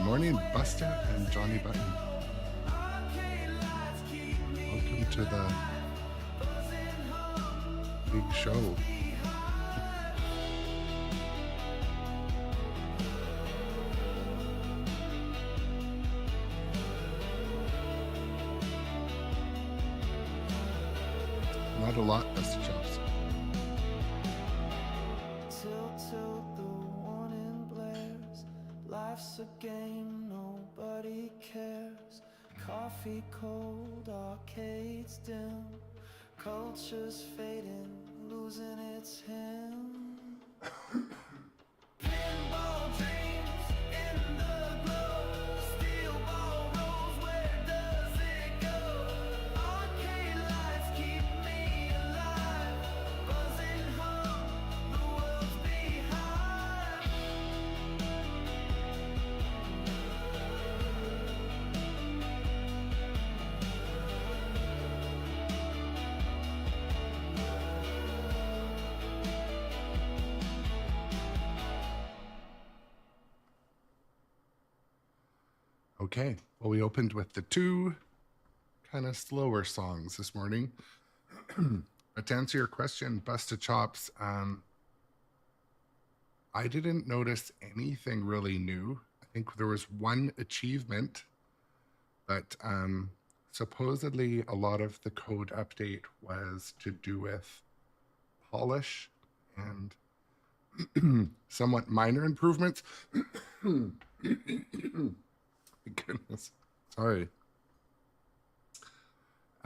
morning, Busta and Johnny Button. Welcome to the big show. Not a lot, Busta Chops. Life's a game, nobody cares. Coffee cold, arcades dim. Culture's fading, losing its hymn. Pinball dreams in the glow. Steel ball rolls, where does it go? Arcade lights keep me alive. Buzzing hum, the world's behind. Okay, well, we opened with the two kind of slower songs this morning. But to answer your question, Busta Chops, I didn't notice anything really new. I think there was one achievement, but supposedly a lot of the code update was to do with polish and somewhat minor improvements. Goodness, sorry.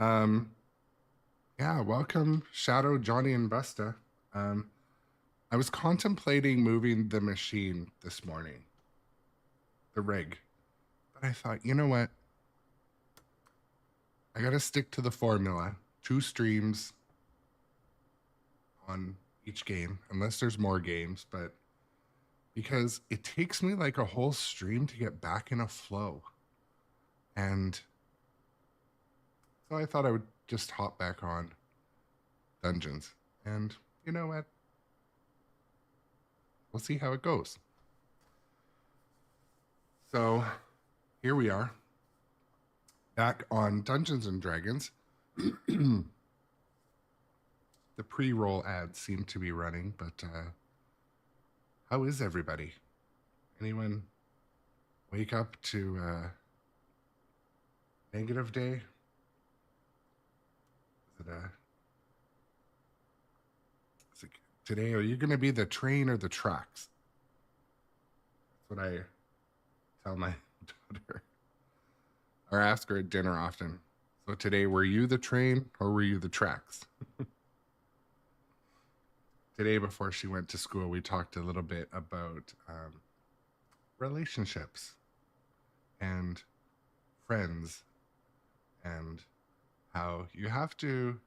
Yeah, welcome Shadow, Johnny, and Busta. I was contemplating moving the machine this morning, the rig, but I thought, you know what, I gotta stick to the formula. 2 streams on each game, unless there's more games, but because it takes me like a whole stream to get back in a flow. And so I thought I would just hop back on Dungeons. And you know what? We'll see how it goes. So here we are, back on Dungeons and Dragons. The pre-roll ads seem to be running, but how is everybody? Anyone wake up to negative day? Is it today? Are you going to be the train or the tracks? That's what I tell my daughter, or ask her at dinner often. So today, were you the train or were you the tracks? Today, before she went to school, we talked a little bit about relationships and friends and how you have to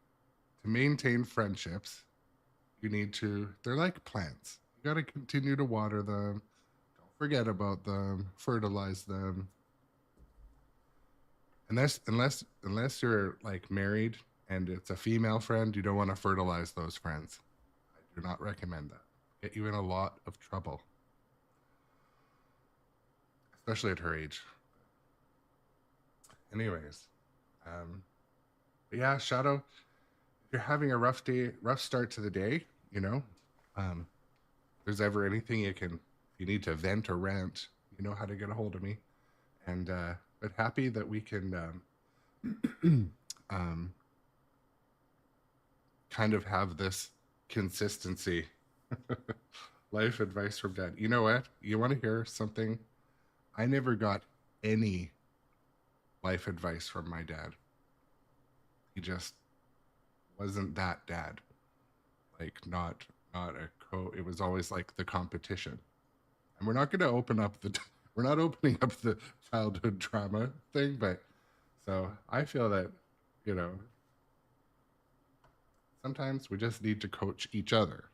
maintain friendships. You need to, they're like plants. You got to continue to water them. Don't forget about them. Fertilize them. Unless you're like married and it's a female friend, you don't want to fertilize those friends. Do not recommend that. Get you in a lot of trouble, especially at her age. Anyways, but yeah, Shadow, if you're having a rough day, rough start to the day, you know, if there's ever anything if you need to vent or rant, you know how to get a hold of me. And but happy that we can kind of have this consistency. Life advice from Dad. You know what? You want to hear something? I never got any life advice from my dad. He just wasn't that dad. Like not it was always like the competition. And we're not going to open up we're not opening up the childhood trauma thing, but so I feel that, you know, sometimes we just need to coach each other,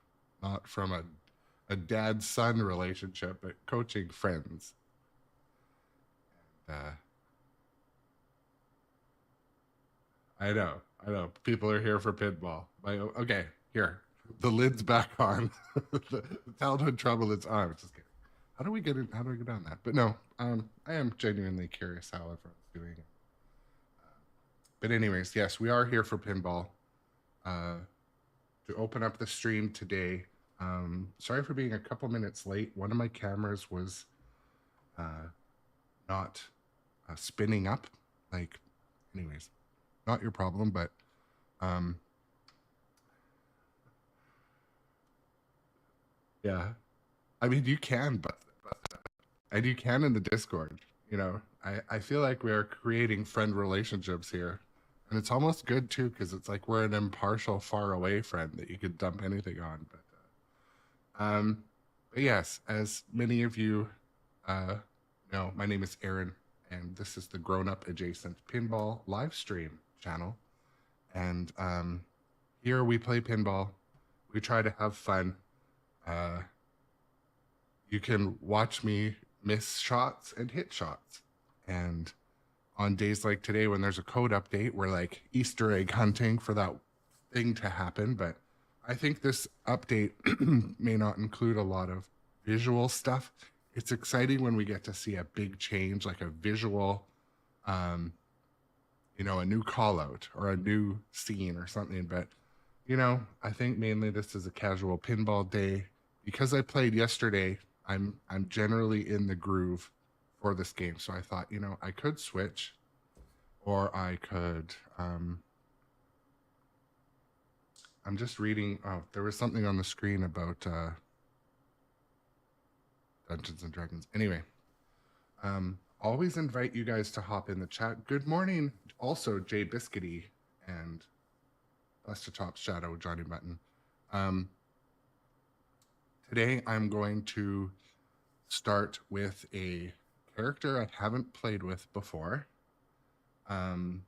not from a dad-son relationship, but coaching friends. And, I know. People are here for pinball. Okay, here. The lid's back on. The childhood trouble is on. Just kidding. How do we get in? How do we get on that? But no, I am genuinely curious how everyone's doing. But anyways, yes, we are here for pinball. To open up the stream today. Sorry for being a couple minutes late. One of my cameras was not spinning up. Like, anyways, not your problem, but yeah. I mean, you can, but and you can in the Discord. You know, I feel like we're creating friend relationships here. And it's almost good too, because it's like we're an impartial, far away friend that you could dump anything on. But yes, as many of you know, my name is Aaron, and this is the Grown Up Adjacent Pinball live stream channel. And here we play pinball. We try to have fun. You can watch me miss shots and hit shots. And on days like today, when there's a code update, we're like Easter egg hunting for that thing to happen. But I think this update may not include a lot of visual stuff. It's exciting when we get to see a big change, like a visual, you know, a new call out or a new scene or something. But, you know, I think mainly this is a casual pinball day. Because I played yesterday, I'm generally in the groove for this game. So I thought, you know, I could switch, or I could, I'm just reading, oh, there was something on the screen about Dungeons and Dragons. Anyway, always invite you guys to hop in the chat. Good morning, also Jay Biscuity and Buster Top Shadow, Johnny Button. Today I'm going to start with a character I haven't played with before. And,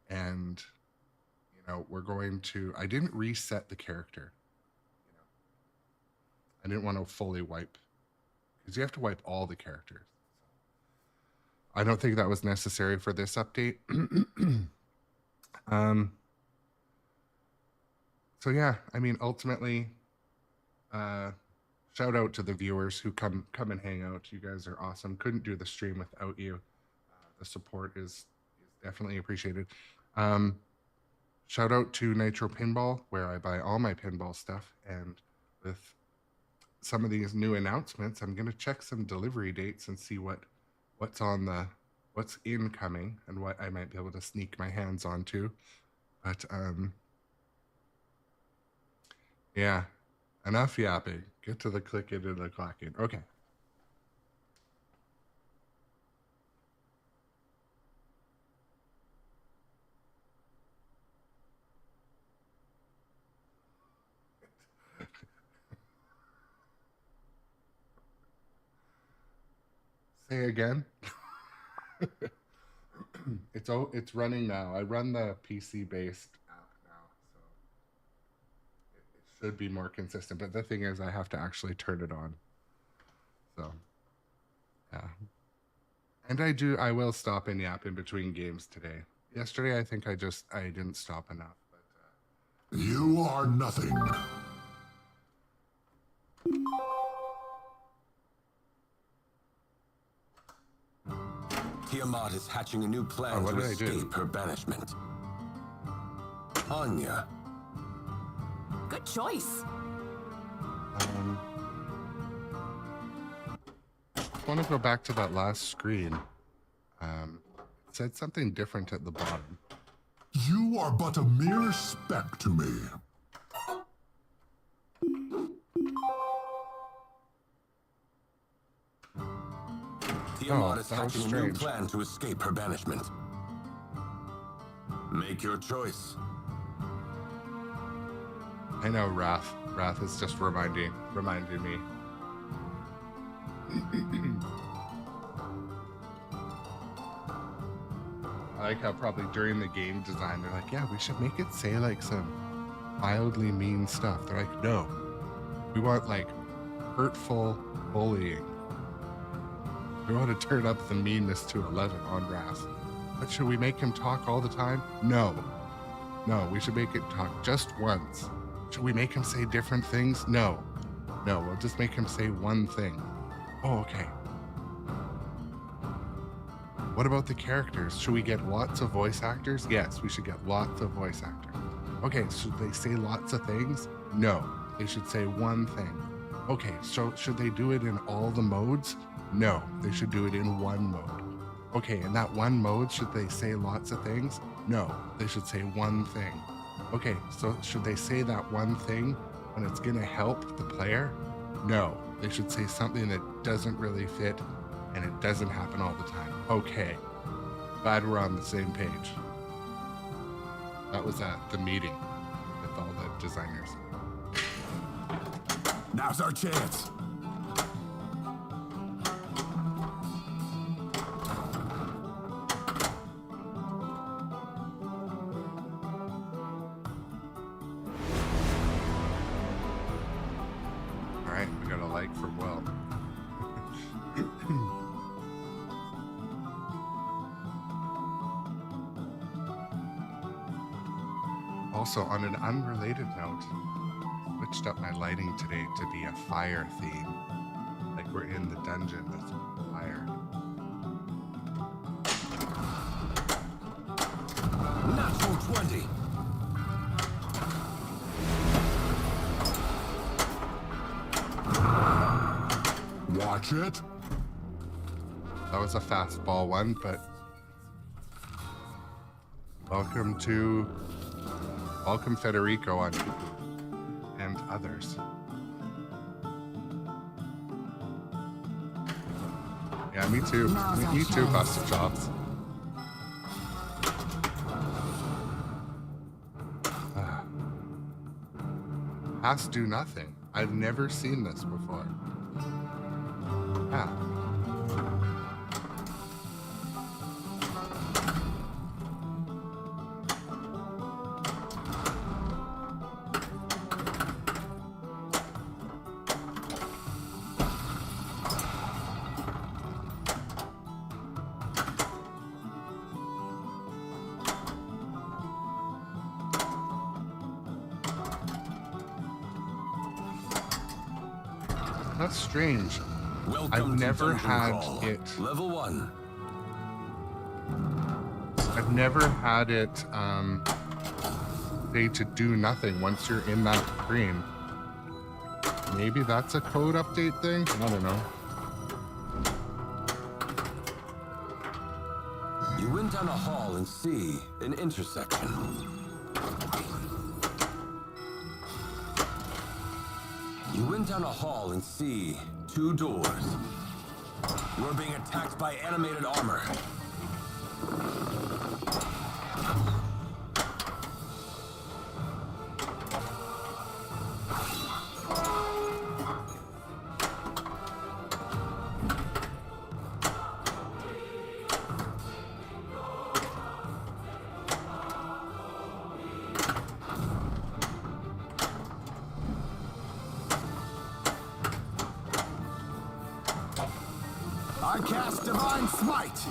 you know, we're going to, I didn't reset the character. You know, I didn't want to fully wipe, because you have to wipe all the characters. I don't think that was necessary for this update. So yeah, I mean, ultimately, shout out to the viewers who come and hang out. You guys are awesome. Couldn't do the stream without you. The support is definitely appreciated. Shout out to nitropinball, where I buy all my pinball stuff. And with some of these new announcements, I'm going to check some delivery dates and see what's incoming and what I might be able to sneak my hands onto. But yeah, enough yapping. Get to the clicking and the clacking. Okay. Say again. It's running now. I run the PC based app now, so it should be more consistent. But the thing is, I have to actually turn it on. So yeah. And I will stop and yap in between games today. Yesterday I think I didn't stop enough. But You are nothing. Tiamat is hatching a new plan what to did I do? escape her banishment. Anya, Good choice. I want to go back to that last screen. It said something different at the bottom. You are but a mere speck to me. Tiamat is that was hatching a new strange. plan to escape her banishment. Make your choice. I know Wrath. Wrath is just reminding me. I like how probably during the game design they're like, yeah, we should make it say like some mildly mean stuff. They're like, no, we want like hurtful bullying. We want to turn up the meanness to 11 on Wrath. But should we make him talk all the time? No, we should make it talk just once. Should we make him say different things? No. No, we'll just make him say one thing. Oh, okay. What about the characters? Should we get lots of voice actors? Yes, we should get lots of voice actors. Okay, should they say lots of things? No, they should say one thing. Okay, so should they do it in all the modes? No, they should do it in one mode. Okay, in that one mode, should they say lots of things? No, they should say one thing. Okay, so should they say that one thing when it's gonna help the player? No, they should say something that doesn't really fit and it doesn't happen all the time. Okay, glad we're on the same page. That was at the meeting with all the designers. Now's our chance. All right, we got a like for Will. Also, on an unrelated note, I switched up my lighting today to be a fire theme. Like we're in the dungeon that's on fire. Natural 20. Watch it. That was a fastball one, but welcome Federico on and others. Yeah, me too. Me too, Busted Chops. Has do nothing. I've never seen this before. Yeah. That's strange. Welcome I've to never Dungeon had Crawl. it. Level 1. I've never had it say to do nothing once you're in that screen. Maybe that's a code update thing? I don't know. You went down a hall and see an intersection. You went down a hall and see 2 doors. You are being attacked by animated armor. I cast Divine Smite!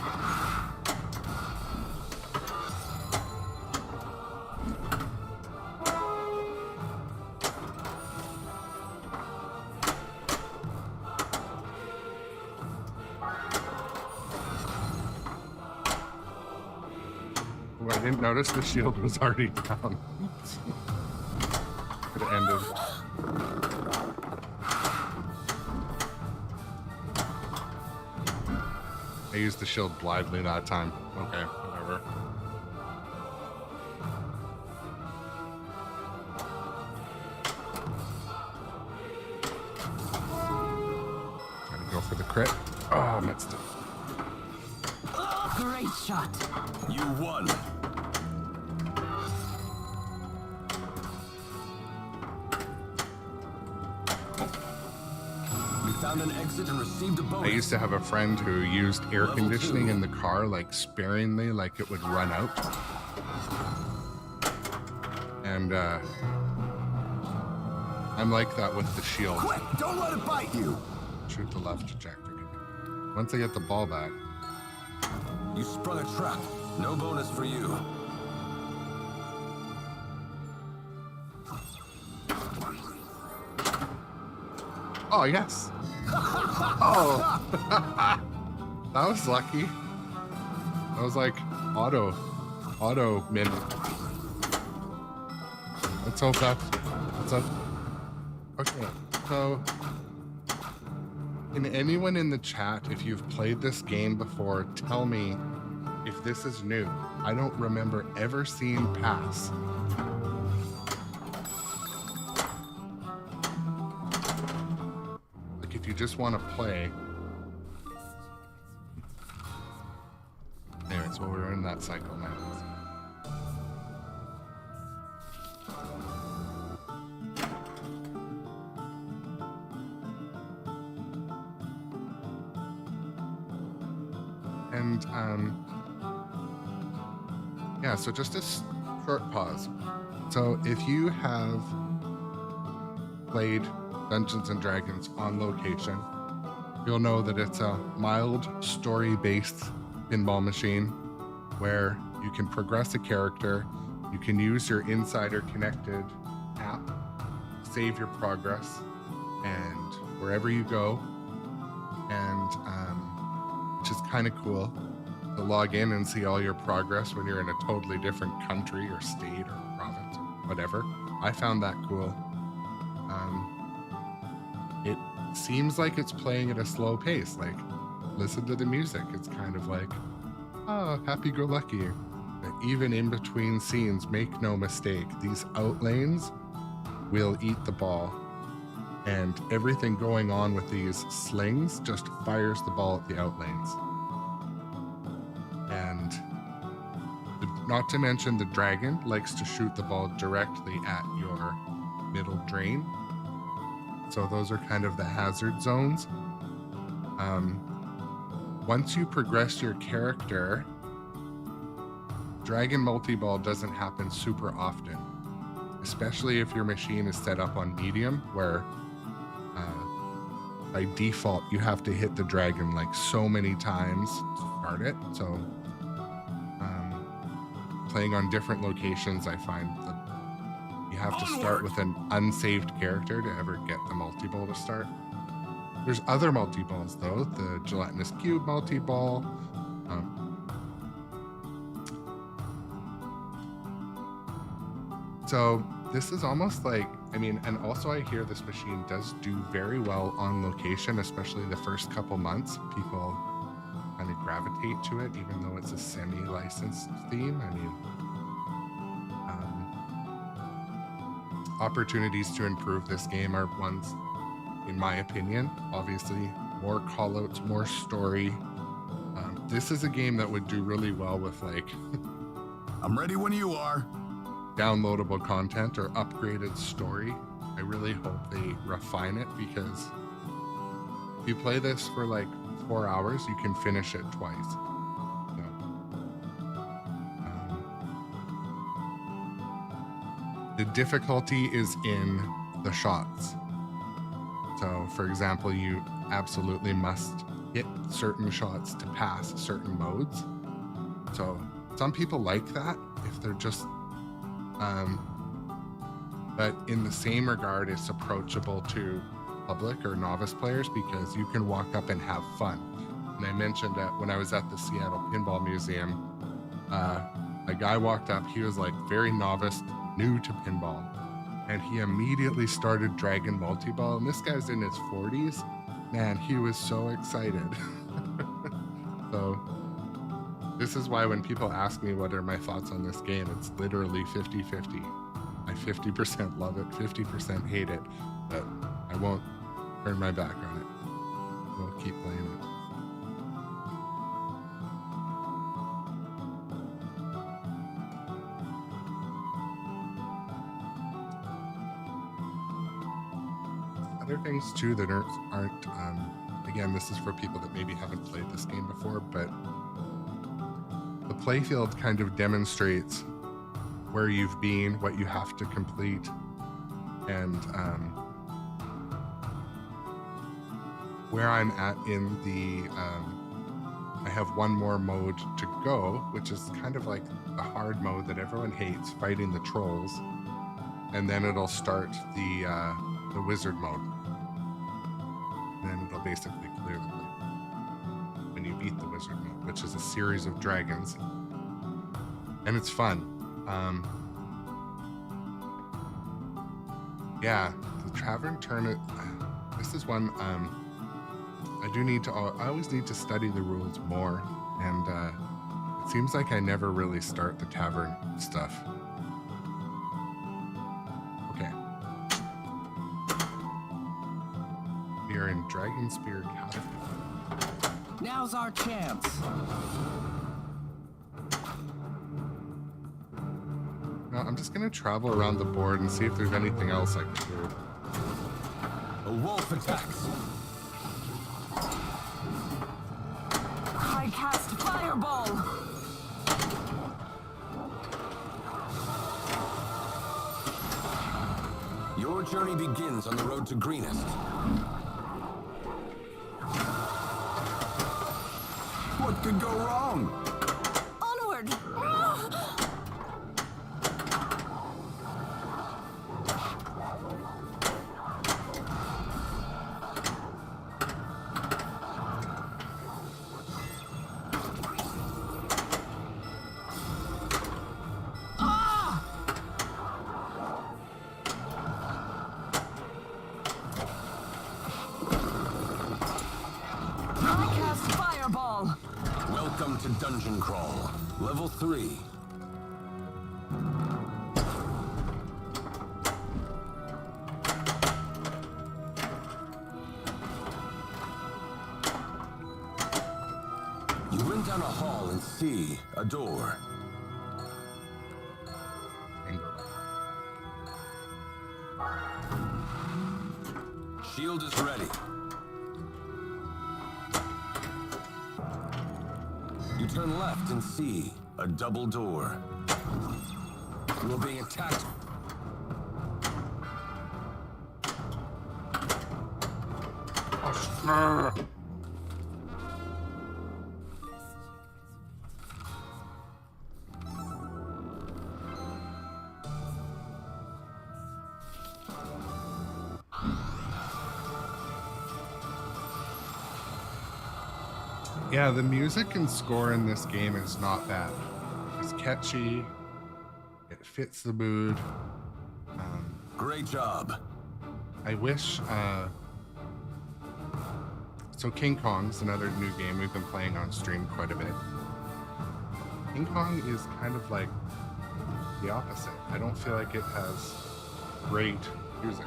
Oh, I didn't notice the shield was already down. Could have ended. I used the shield blithely that time. Okay, whatever. Trying to go for the crit. Oh, missed it. Great shot. You won. You found an exit and received a I bonus. used to have a friend who used air conditioning in the car, like sparingly, like it would run out. And I'm like that with the shield. Quick, don't let it bite you. Shoot the left ejector. Once I get the ball back. You sprung a trap. No bonus for you. Oh, yes. Oh. That was lucky. That was like auto min. Let's hope that's up. Okay, so can anyone in the chat, if you've played this game before, tell me if this is new? I don't remember ever seeing pass. Like if you just want to play. Anyways, well, we're in that cycle now. And yeah, so just a short pause. So if you have played Dungeons and Dragons on location, you'll know that it's a mild story-based pinball machine where you can progress a character, you can use your Insider Connected app, save your progress, and wherever you go, and which is kind of cool to log in and see all your progress when you're in a totally different country or state or province or whatever. I found that cool. It seems like it's playing at a slow pace. Like, listen to the music. It's kind of like, oh, happy-go-lucky. Even in between scenes, make no mistake, these outlanes will eat the ball. And everything going on with these slings just fires the ball at the outlanes. And not to mention the dragon likes to shoot the ball directly at your middle drain. So those are kind of the hazard zones. Once you progress your character, dragon multi-ball doesn't happen super often, especially if your machine is set up on medium, where by default you have to hit the dragon like so many times to start it. So playing on different locations, I find that you have to start with an unsaved character to ever get the multi-ball to start. There's other multi-balls though, the gelatinous cube multi-ball. So this is almost like, I mean, and also I hear this machine does do very well on location, especially the first couple months. People kind of gravitate to it, even though it's a semi-licensed theme. I mean, opportunities to improve this game are ones, in my opinion, obviously more callouts, more story. This is a game that would do really well with like I'm ready when you are. downloadable content or upgraded story. I really hope they refine it, because if you play this for like 4 hours, you can finish it twice. So, the difficulty is in the shots. So, for example, you absolutely must hit certain shots to pass certain modes. So, some people like that if they're just but in the same regard, it's approachable to public or novice players because you can walk up and have fun. And I mentioned that when I was at the Seattle Pinball Museum, a guy walked up, he was like very novice, new to pinball, and he immediately started Dragon Multi-Ball, and this guy's in his 40s. Man, he was so excited. So this is why when people ask me what are my thoughts on this game, it's literally 50-50. I 50% love it, 50% hate it, but I won't turn my back on it. We'll keep playing it. Other things too that aren't again, this is for people that maybe haven't played this game before, but the playfield kind of demonstrates where you've been, what you have to complete, and where I'm at in the I have one more mode to go, which is kind of like the hard mode that everyone hates, fighting the trolls, and then it'll start the wizard mode. then it'll basically clear the plate when you beat the wizard mode, which is a series of dragons, and it's fun. Yeah, the Tavern Tournament. This is one I do need to. I always need to study the rules more, and it seems like I never really start the tavern stuff. Okay. We are in Dragon Spear Cafe. Now's our chance. Now, I'm just gonna travel around the board and see if there's anything else I can do. A wolf attacks. I cast fireball. Your journey begins on the road to greenest. What could go wrong? Onward. I cast fireball. Welcome to Dungeon Crawl, Level 3. You run down a hall and see a door. Bingo. Shield is ready. You turn left and see a double door. You are being attacked. Yeah, the music and score in this game is not bad. It's catchy. It fits the mood. Great job. I wish. So King Kong's another new game we've been playing on stream quite a bit. King Kong is kind of like the opposite. I don't feel like it has great music.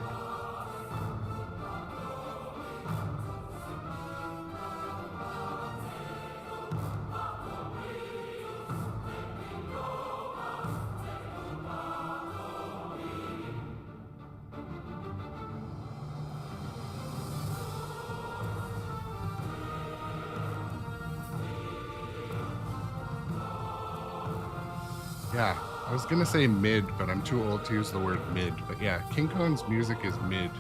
Yeah, I was gonna say mid, but I'm too old to use the word mid. But yeah, King Kong's music is mid.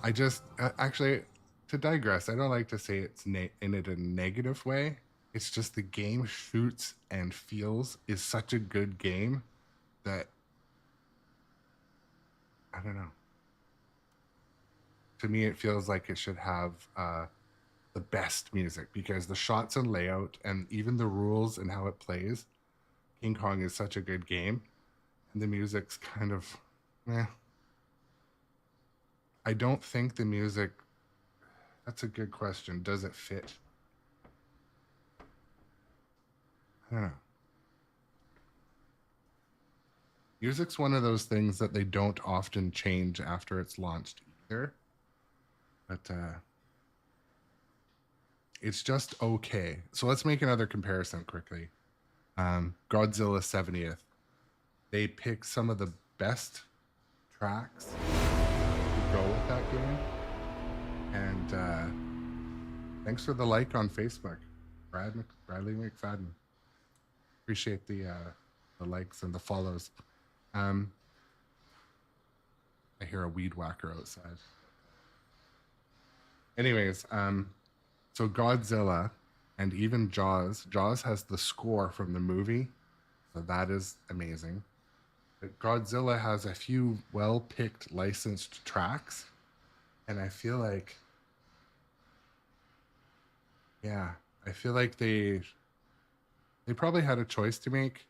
I just actually, to digress, I don't like to say it's in it a negative way. It's just the game shoots and feels is such a good game that I don't know. To me, it feels like it should have the best music because the shots and layout and even the rules and how it plays. King Kong is such a good game, and the music's kind of, I don't think the music, that's a good question. Does it fit? I don't know. Music's one of those things that they don't often change after it's launched either, but it's just okay. So let's make another comparison quickly. Godzilla 70th. They pick some of the best tracks to go with that game. And thanks for the like on Facebook, Bradley McFadden. Appreciate the likes and the follows. I hear a weed whacker outside. Anyways, so Godzilla and even Jaws. Jaws has the score from the movie, so that is amazing. But Godzilla has a few well-picked licensed tracks, and I feel like Yeah, I feel like they probably had a choice to make,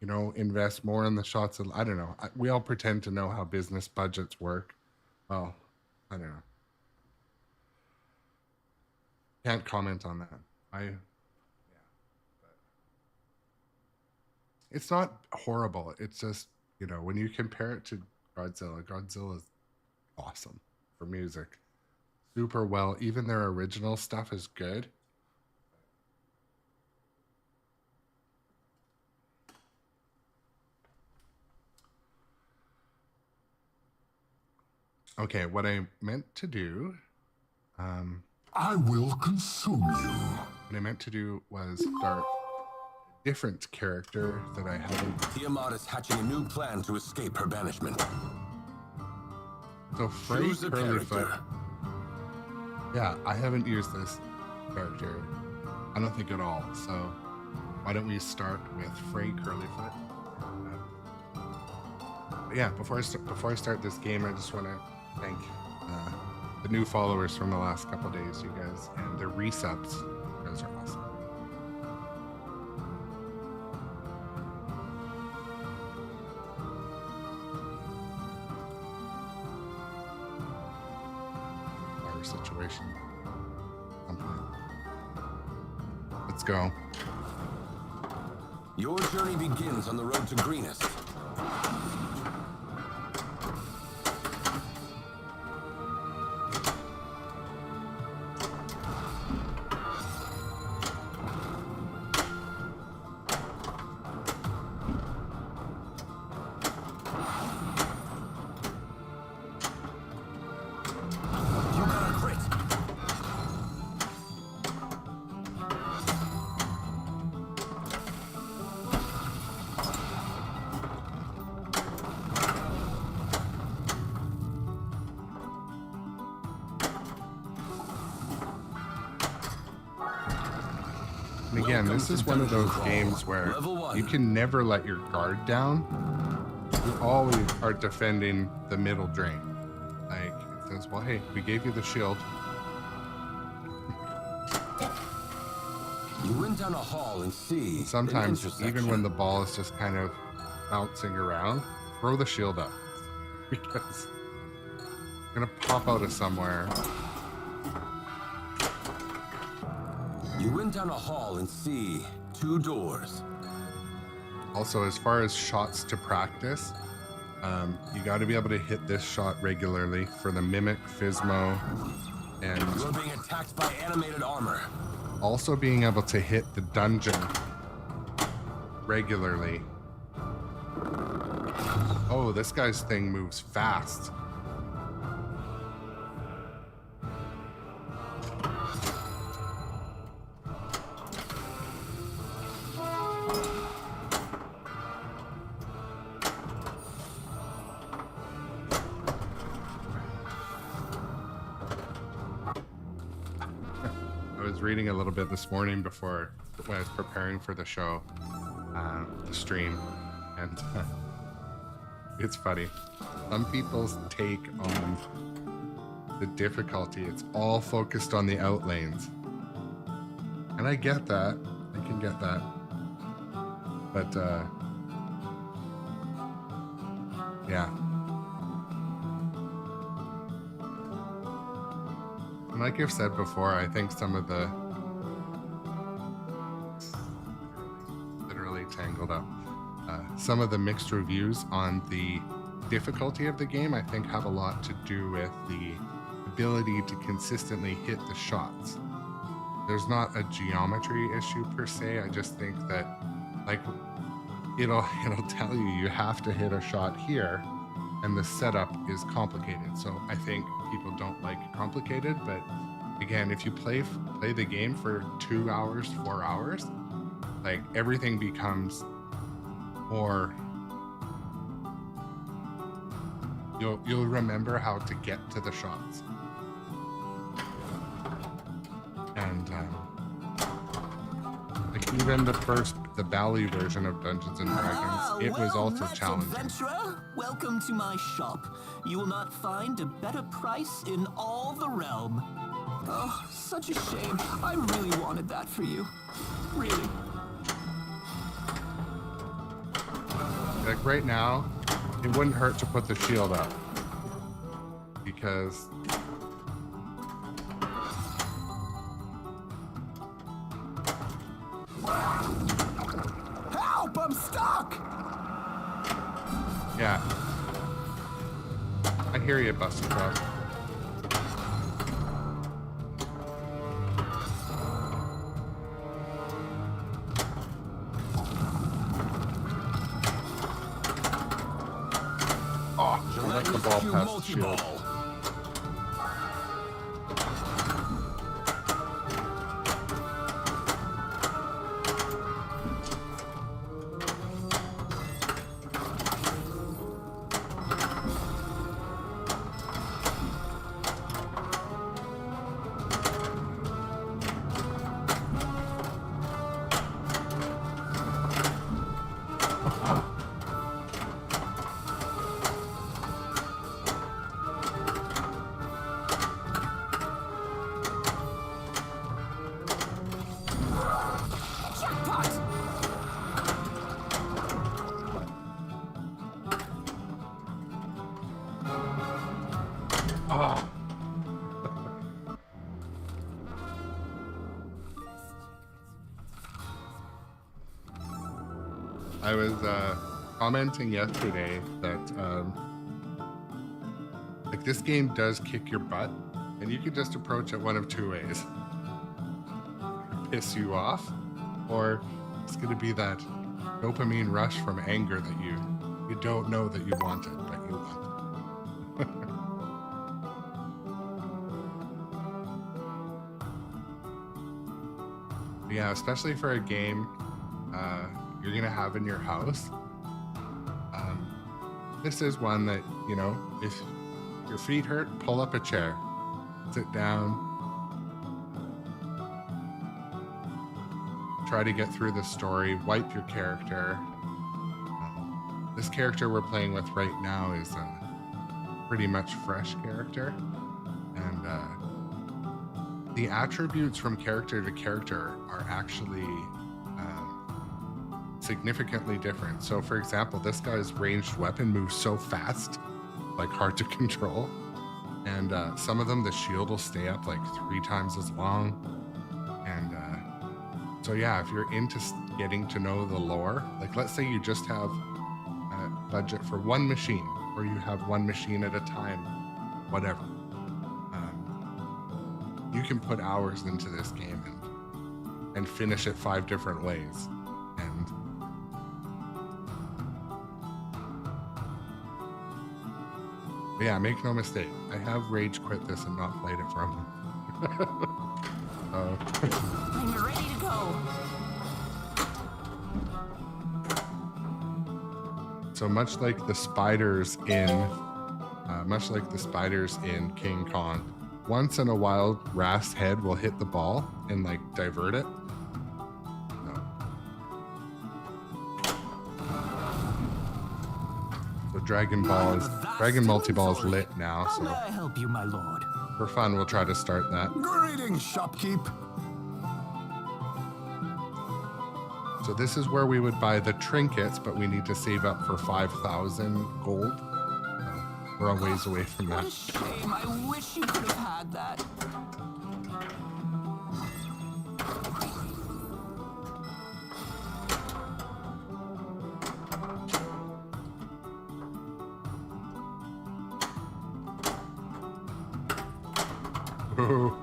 you know, invest more in the shots. I don't know. We all pretend to know how business budgets work. Well, I don't know. Can't comment on that. Yeah, but it's not horrible. It's just, you know, when you compare it to Godzilla's awesome for music. Super well. Even their original stuff is good. Okay, what I meant to do, I will consume you. what I meant to do was start a different character that I haven't. Tiamat is hatching a new plan to escape her banishment. So Frey Choose a Curlyfoot. character. Yeah, I haven't used this character. I don't think at all. So why don't we start with Frey Curlyfoot? But yeah, before I start this game, I just want to thank the new followers from the last couple days, you guys, and the resubs. You guys are awesome. Our situation. Let's go. Your journey begins on the road to greenest. You got a crit. And again, this is one of those games where Level 1. you can never let your guard down. You always are defending the middle drain. Like, it says, well, hey, we gave you the shield. You went down a hall and see. an Sometimes, even intersection. when the ball is just kind of bouncing around, throw the shield up. Because it's going to pop out of somewhere. You went down a hall and see 2 doors. Also, as far as shots to practice, you got to be able to hit this shot regularly for the Mimic, Physmo, and You're being attacked by animated armor. also being able to hit the dungeon regularly. Oh, this guy's thing moves fast. I was reading a little bit this morning before when I was preparing for the show, the stream, and it's funny. Some people's take on the difficulty, it's all focused on the out lanes. And I get that. I can get that. But, yeah. And like I've said before, I think some of the literally tangled up. Some of the mixed reviews on the difficulty of the game, I think, have a lot to do with the ability to consistently hit the shots. There's not a geometry issue per se. I just think that, like, it'll tell you have to hit a shot here, and the setup is complicated. So I think people don't like complicated, but again, if you play the game for 2 hours, 4 hours, like, everything becomes more. You'll remember how to get to the shots. And like, even the Bally version of Dungeons and Dragons, it was also challenging. Adventurer, welcome to my shop. You will not find a better price in all the realm. Oh, such a shame. I really wanted that for you. Really. Like right now, it wouldn't hurt to put the shield up. Because Help! I'm stuck! yeah. I hear you, Busted Club. Oh, I let the ball pass the shield. Multi-ball. Jackpot! Oh. I was commenting yesterday that like this game does kick your butt, and you can just approach it one of two ways: piss you off, or it's going to be that dopamine rush from anger that you don't know that you want it, but you want it. Yeah, especially for a game you're gonna have in your house. This is one that, you know, if your feet hurt, pull up a chair, sit down, try to get through the story, wipe your character. This character we're playing with right now is a pretty much fresh character, and the attributes from character to character are actually significantly different. So for example, this guy's ranged weapon moves so fast, like hard to control, and some of them the shield will stay up like 3 times as long. And so yeah, if you're into getting to know the lore, like let's say you just have a budget for one machine, or you have one machine at a time, whatever, you can put hours into this game and finish it 5 different ways. And but yeah, make no mistake, I have rage quit this and not played it for a month. I'm ready to go. So much like the spiders in King Kong, once in a while Raph's head will hit the ball and like divert it. So Dragon Multi-Ball is lit now, How may so I help you, my lord? for fun we'll try to start that. Greetings, shopkeep. So this is where we would buy the trinkets, but we need to save up for 5,000 gold. We're a ways away from What that. a shame. I wish you could have had that. Ooh.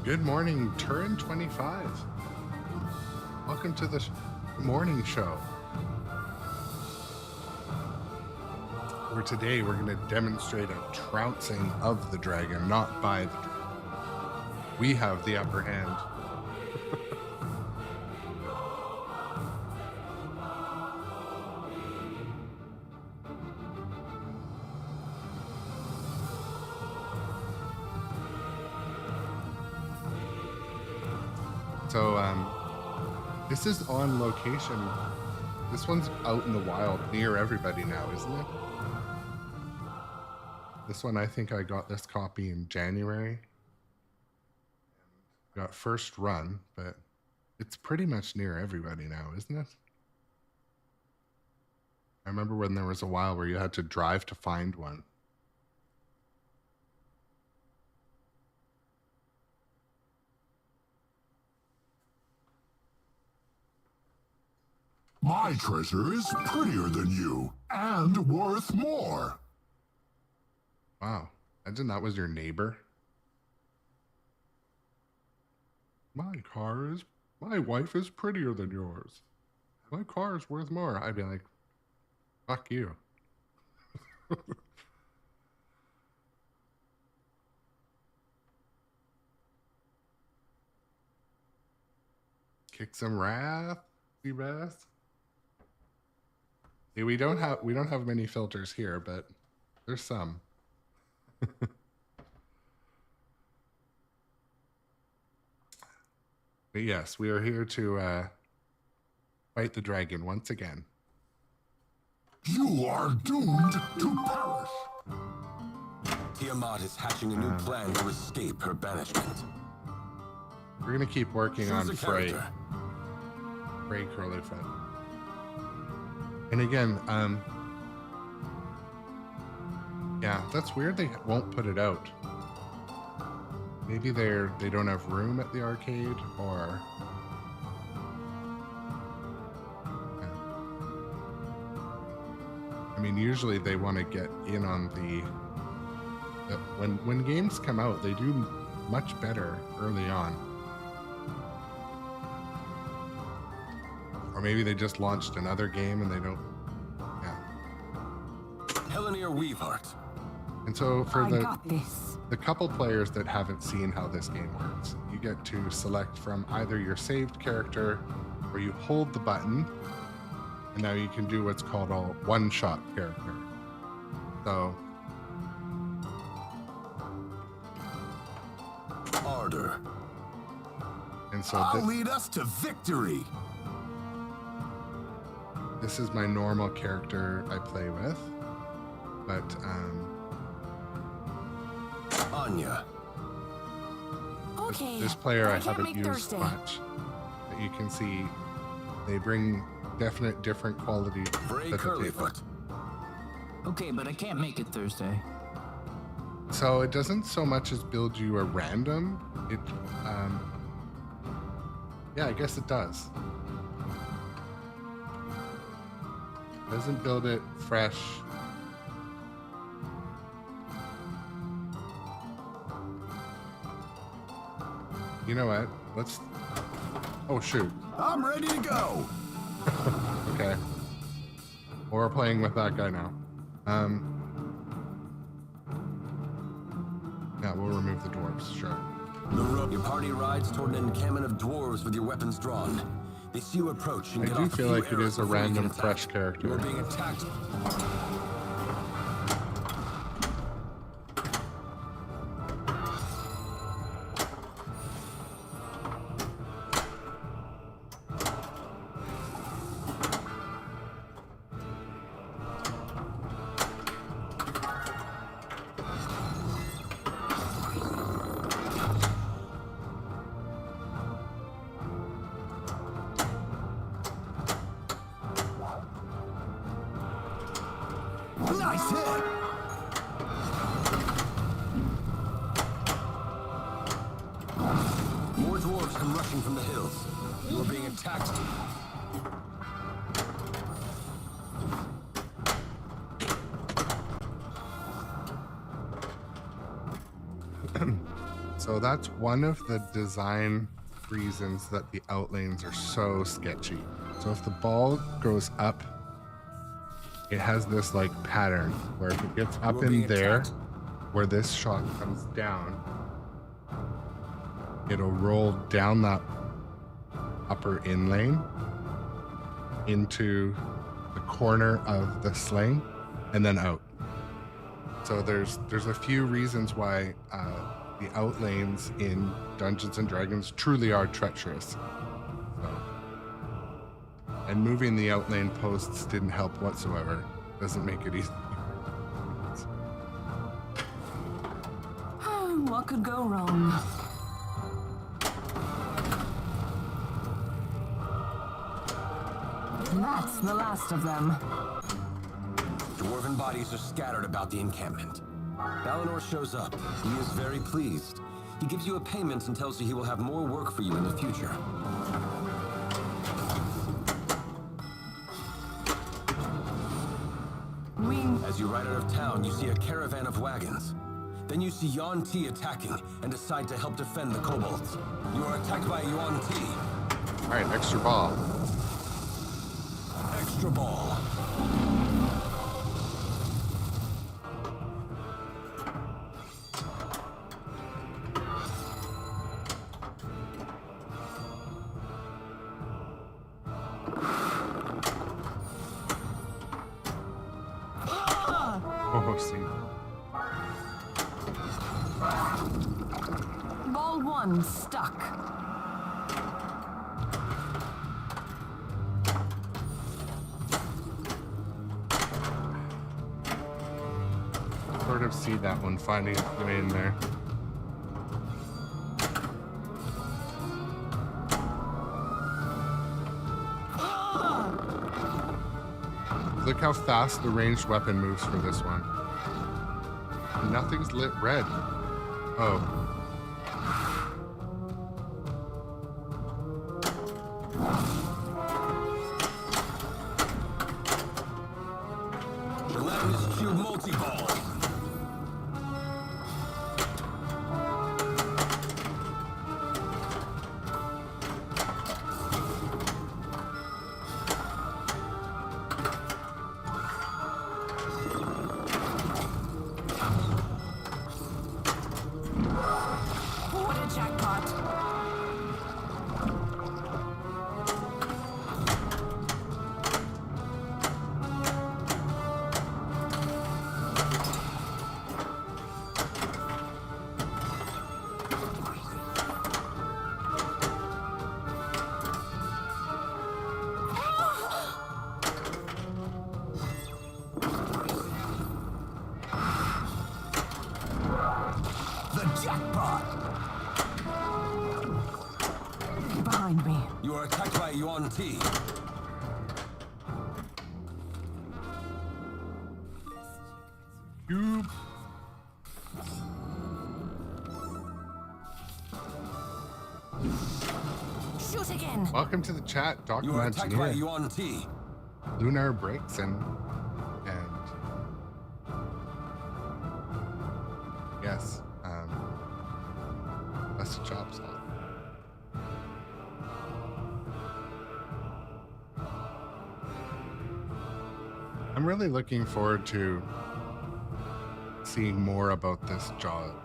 Good morning, Turin 25. Welcome to the morning show. Where today we're going to demonstrate a trouncing of the dragon, not by the dragon. We have the upper hand. So, this is on location. This one's out in the wild near everybody now, isn't it? This one, I think I got this copy in January. Got first run, but it's pretty much near everybody now, isn't it? I remember when there was a while where you had to drive to find one. My treasure is prettier than you, and worth more. Wow, imagine that was your neighbor. My wife is prettier than yours. My car is worth more. I'd be like, fuck you. Kick some wrath, Seabass. See, we don't have many filters here, but there's some. But yes, we are here to fight the dragon once again. You are doomed to perish. Tiamat is hatching a new plan to escape her banishment. We're gonna keep working on Choose a Frey. character. Frey Curlyfoot. And again, yeah, that's weird they won't put it out. Maybe they don't have room at the arcade, or I mean, usually they want to get in on the when games come out, they do much better early on. Or maybe they just launched another game and they don't. Yeah. Helenier Weaveheart. And so for I got this. the couple players that haven't seen how this game works, you get to select from either your saved character, or you hold the button, and now you can do what's called a one-shot character. So Ardor. and so I'll lead us to victory. this is my normal character I play with, but Anya. Okay. this player I can't haven't make used Thursday. much. But you can see they bring definite different qualities Frey to the table. Curlyfoot. Okay, but I can't make it Thursday. So it doesn't so much as build you a random. It, yeah, I guess it does. Doesn't build it fresh. You know what? Let's. Oh shoot. I'm ready to go. Okay. Well, we're playing with that guy now. Yeah, we'll remove the dwarves, sure. Your party rides toward an encampment of dwarves with your weapons drawn. They see you approach and I get do off a feel few like it arrows is a before you can random attack. fresh character. You are being attacked. Nice hit. More dwarves come rushing from the hills. You are being attacked. So that's one of the design reasons that the outlanes are so sketchy. So if the ball goes up, it has this like pattern where if it gets up in there, where this shot comes down, it'll roll down that upper in lane into the corner of the sling and then out. So there's a few reasons why the outlanes in Dungeons and Dragons truly are treacherous. So, and moving the outlane posts didn't help whatsoever. Doesn't make it easy. What could go wrong? That's the last of them. Dwarven bodies are scattered about the encampment. Balinor shows up. He is very pleased. He gives you a payment and tells you he will have more work for you in the future. As you ride out of town, you see a caravan of wagons. Then you see Yuan Ti attacking and decide to help defend the kobolds. You are attacked by Yuan Ti. All right, extra ball. Extra ball. Oh, see. Ball 1 stuck. Sort of see that one finding its way in there. Look how fast the ranged weapon moves for this one. Nothing's lit red. Oh. Relentless Cube multi-ball. What a jackpot. The jackpot. Behind me. You are attacked by Yuan Ti. Cube. Shoot again. Welcome to the chat, Dr. You are attacked by Engineer. Yuan Ti. Lunar breaks and yes, that's the chops off. I'm really looking forward to seeing more about this job.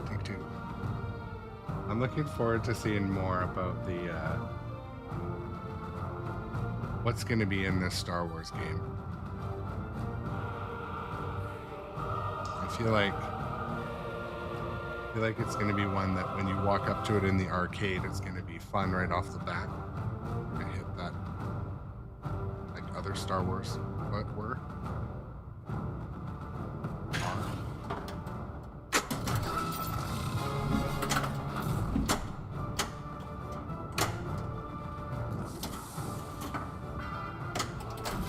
Take two. I'm looking forward to seeing more about the what's going to be in this Star Wars game. I feel like it's going to be one that when you walk up to it in the arcade, it's going to be fun right off the bat. I hit that like other Star Wars were.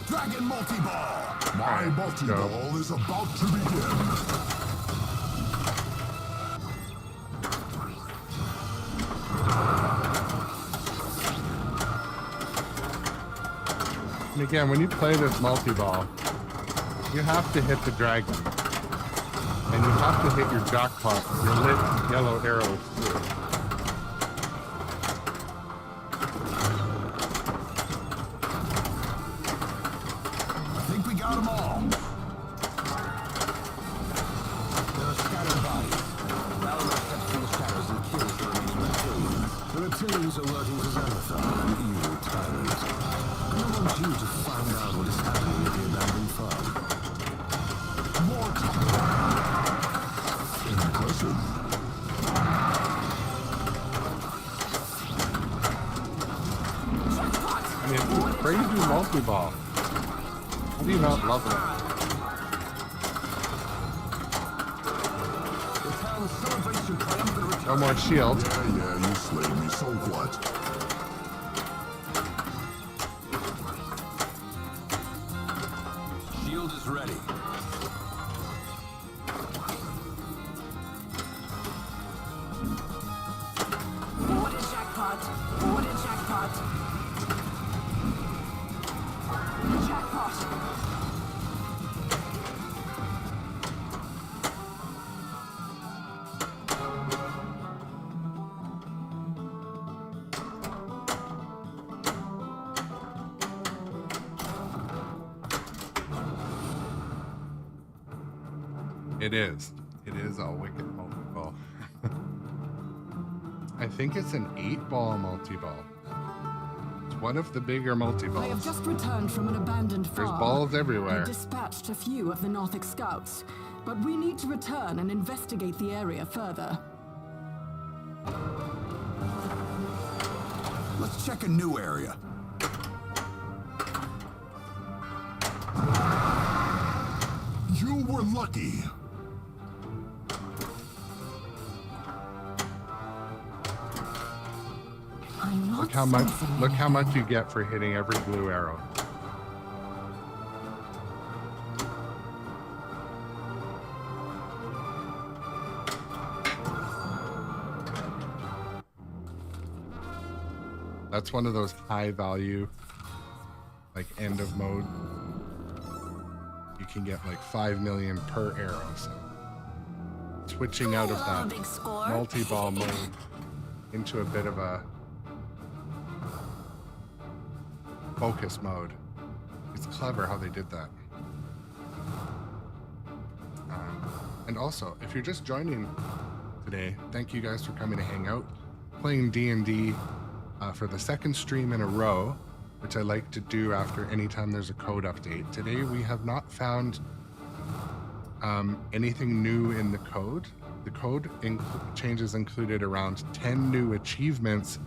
Dragon multi-ball. My Alright, let's go. multi-ball is about to begin. And again, when you play this multi-ball, you have to hit the dragon. And And you have to hit your jackpot, your lit yellow arrows too. I think we got them all. There are scattered bodies. Valimar steps from the shadows and kills the remaining reptilians. The reptilians are lurking to Xanathar, an evil tyrant. I want you to find out what is happening at the abandoned farm. More coming. Impressive. I mean, it's a crazy multi-ball. How do you not love it? The town celebrates your triumphant return. No more shield. Yeah, you slayed me, so what? Shield is ready. Order jackpot. Order jackpot. Jackpot. It is. It is a wicked multi-ball. I think it's an 8-ball multi-ball. It's one of the bigger I have multi-balls. just returned from an abandoned farm. There's balls everywhere. I dispatched a few of the Northic scouts, but we need to return and investigate the area further. Let's check a new area. You were lucky. I'm not Look how much you get for hitting every blue arrow. That's one of those high value, like end of mode. You can get like 5 million per arrow. So switching out of Hello, that big score. multi-ball mode into a bit of a focus mode. It's clever how they did that. And also, if you're just joining today, thank you guys for coming to hang out, playing D&D for the second stream in a row, which I like to do after any time there's a code update. Today we have not found anything new in the code. The code changes included around 10 new achievements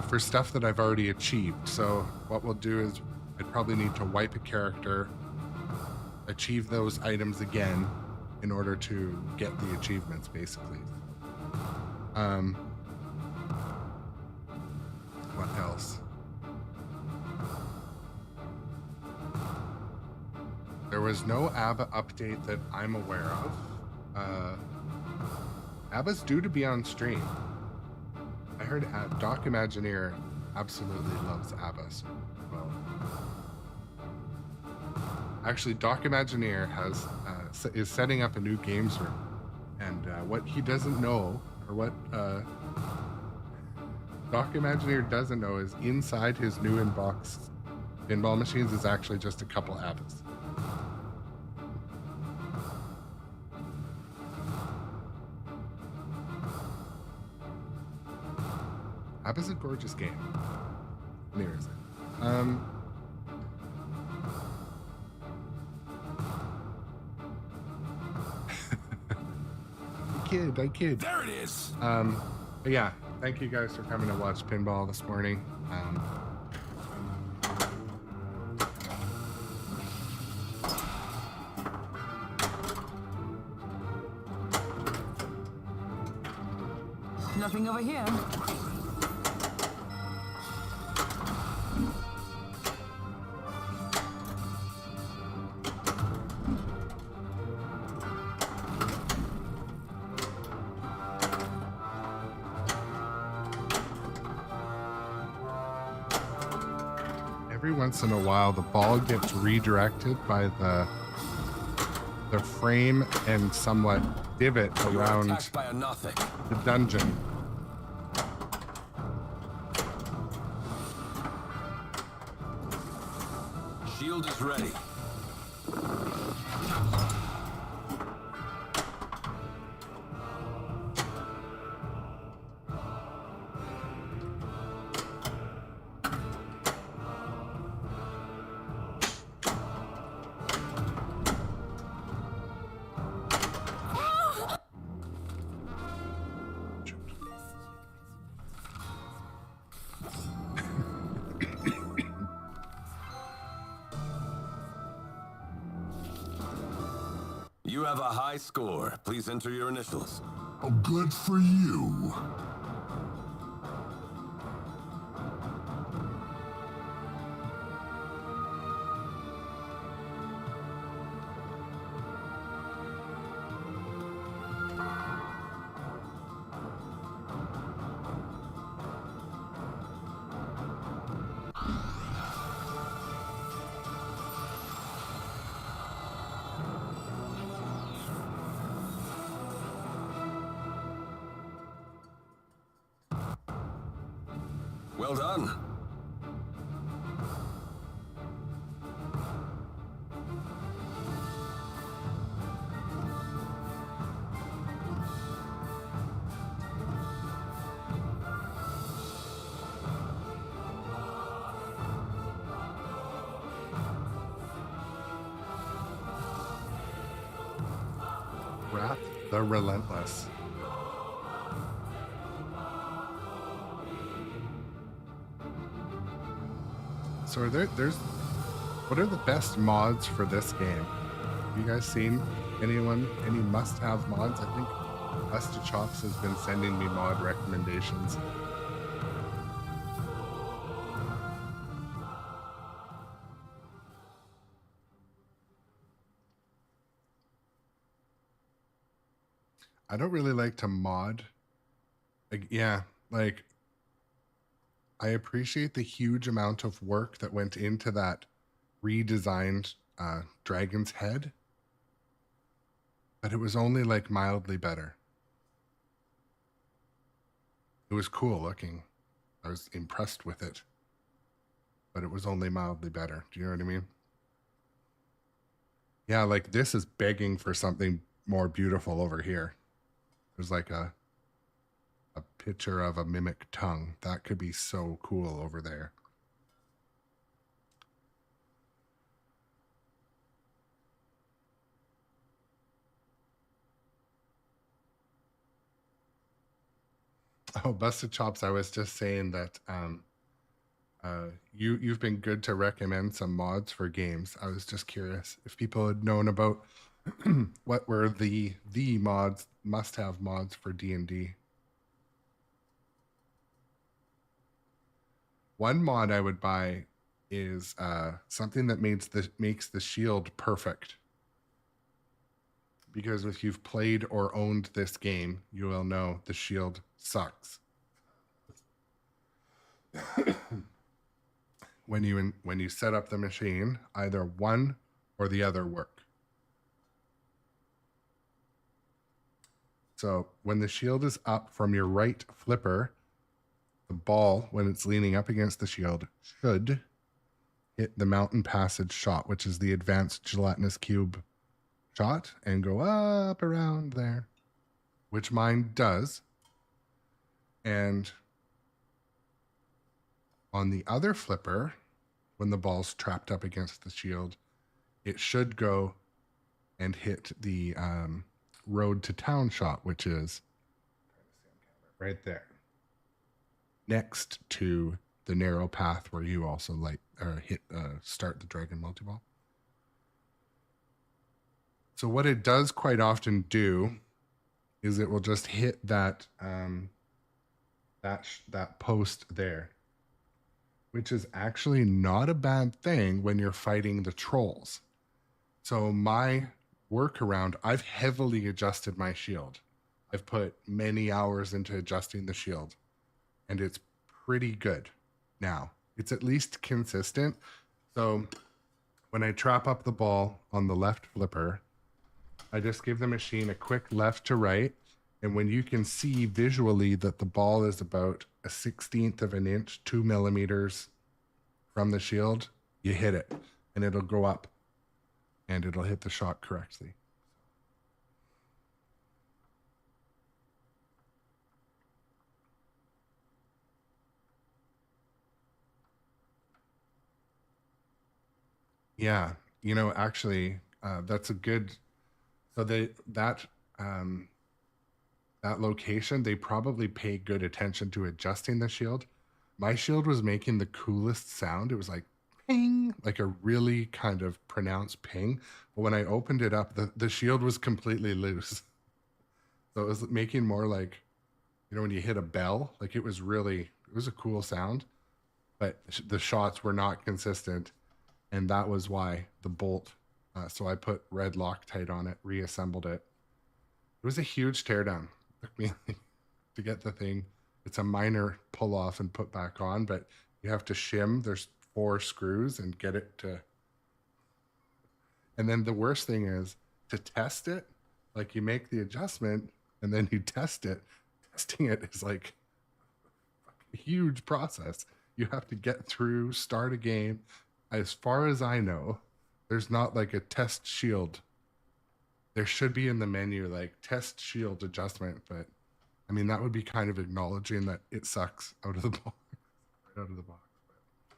for stuff that I've already achieved. So what we'll do is I'd probably need to wipe a character, achieve those items again in order to get the achievements, basically. What else? There was no ABBA update that I'm aware of. ABBA's due to be on stream. I heard Doc Imagineer absolutely loves ABBA. So, well, actually, Doc Imagineer is setting up a new games room, and what he doesn't know, or what Doc Imagineer doesn't know, is inside his new inbox pinball machines is actually just a couple ABBAs. ABBA's a gorgeous game. Anyways, I kid. There it is. But yeah, thank you guys for coming to watch pinball this morning. Nothing over here. Every once in a while, the ball gets redirected by the the frame and somewhat divot You are around attacked by a Nothic. the dungeon. Shield is ready. You have a high score. Please enter your initials. Oh, good for you. Well done. Wrath the Relentless. So what are the best mods for this game? Have you guys seen any must-have mods? I think Busted Chops has been sending me mod recommendations. I don't really like to mod. I appreciate the huge amount of work that went into that redesigned dragon's head, but it was only like mildly better. It was cool looking. I was impressed with it, but it was only mildly better. Do you know what I mean? Yeah, like this is begging for something more beautiful over here. There's like a picture of a mimic tongue. That could be so cool over there. Oh, Busted Chops, I was just saying that you've been good to recommend some mods for games. I was just curious if people had known about what were the mods, must-have mods for D&D. One mod I would buy is something that makes the shield perfect. Because if you've played or owned this game, you will know the shield sucks. When you set up the machine, either one or the other work. So when the shield is up from your right flipper, the ball, when it's leaning up against the shield, should hit the mountain passage shot, which is the advanced gelatinous cube shot, and go up around there, which mine does. And on the other flipper, when the ball's trapped up against the shield, it should go and hit the road to town shot, which is right there, next to the narrow path where you also start the dragon multi-ball. So what it does quite often do is it will just hit that that post there, which is actually not a bad thing when you're fighting the trolls. So my workaround, I've heavily adjusted my shield. I've put many hours into adjusting the shield, and it's pretty good now. It's at least consistent. So when I trap up the ball on the left flipper, I just give the machine a quick left to right. And when you can see visually that the ball is about a 1/16 of an inch, 2 millimeters from the shield, you hit it and it'll go up and it'll hit the shot correctly. Yeah, you know, actually, that's a good. So that location, they probably pay good attention to adjusting the shield. My shield was making the coolest sound. It was like ping, like a really kind of pronounced ping. But when I opened it up, the shield was completely loose. So it was making more like, you know, when you hit a bell, like it was a cool sound, but the shots were not consistent. And that was why the bolt. So I put red Loctite on it, reassembled it. It was a huge teardown. It took me to get the thing. It's a minor pull off and put back on, but you have to shim. There's 4 screws and get it to. And then the worst thing is to test it. Like you make the adjustment and then you test it. Testing it is like a huge process. You have to get through, start a game. As far as I know, there's not like a test shield. There should be in the menu like test shield adjustment, but I mean, that would be kind of acknowledging that it sucks out of the box, right out of the box.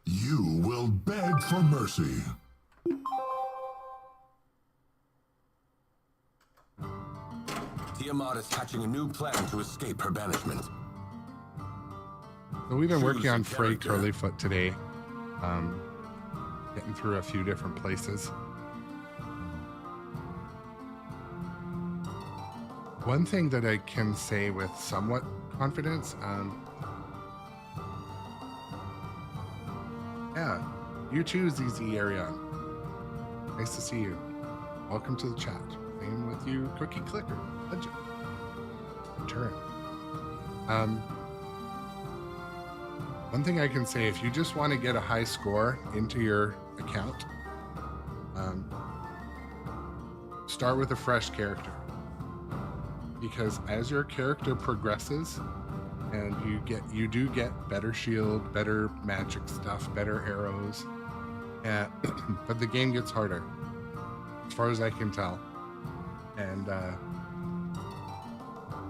You will beg for mercy. Tiamat is hatching a new plan to escape her banishment. So we've been working Choose on a Frey character. Curlyfoot today, getting through a few different places. One thing that I can say with somewhat confidence, yeah, you choose easy area. Nice to see you. Welcome to the chat. Same with you, Cookie Clicker, Legend, Turn. One thing I can say, if you just want to get a high score into your account, start with a fresh character. Because as your character progresses and you do get better shield, better magic stuff, better arrows, but the game gets harder as far as I can tell. And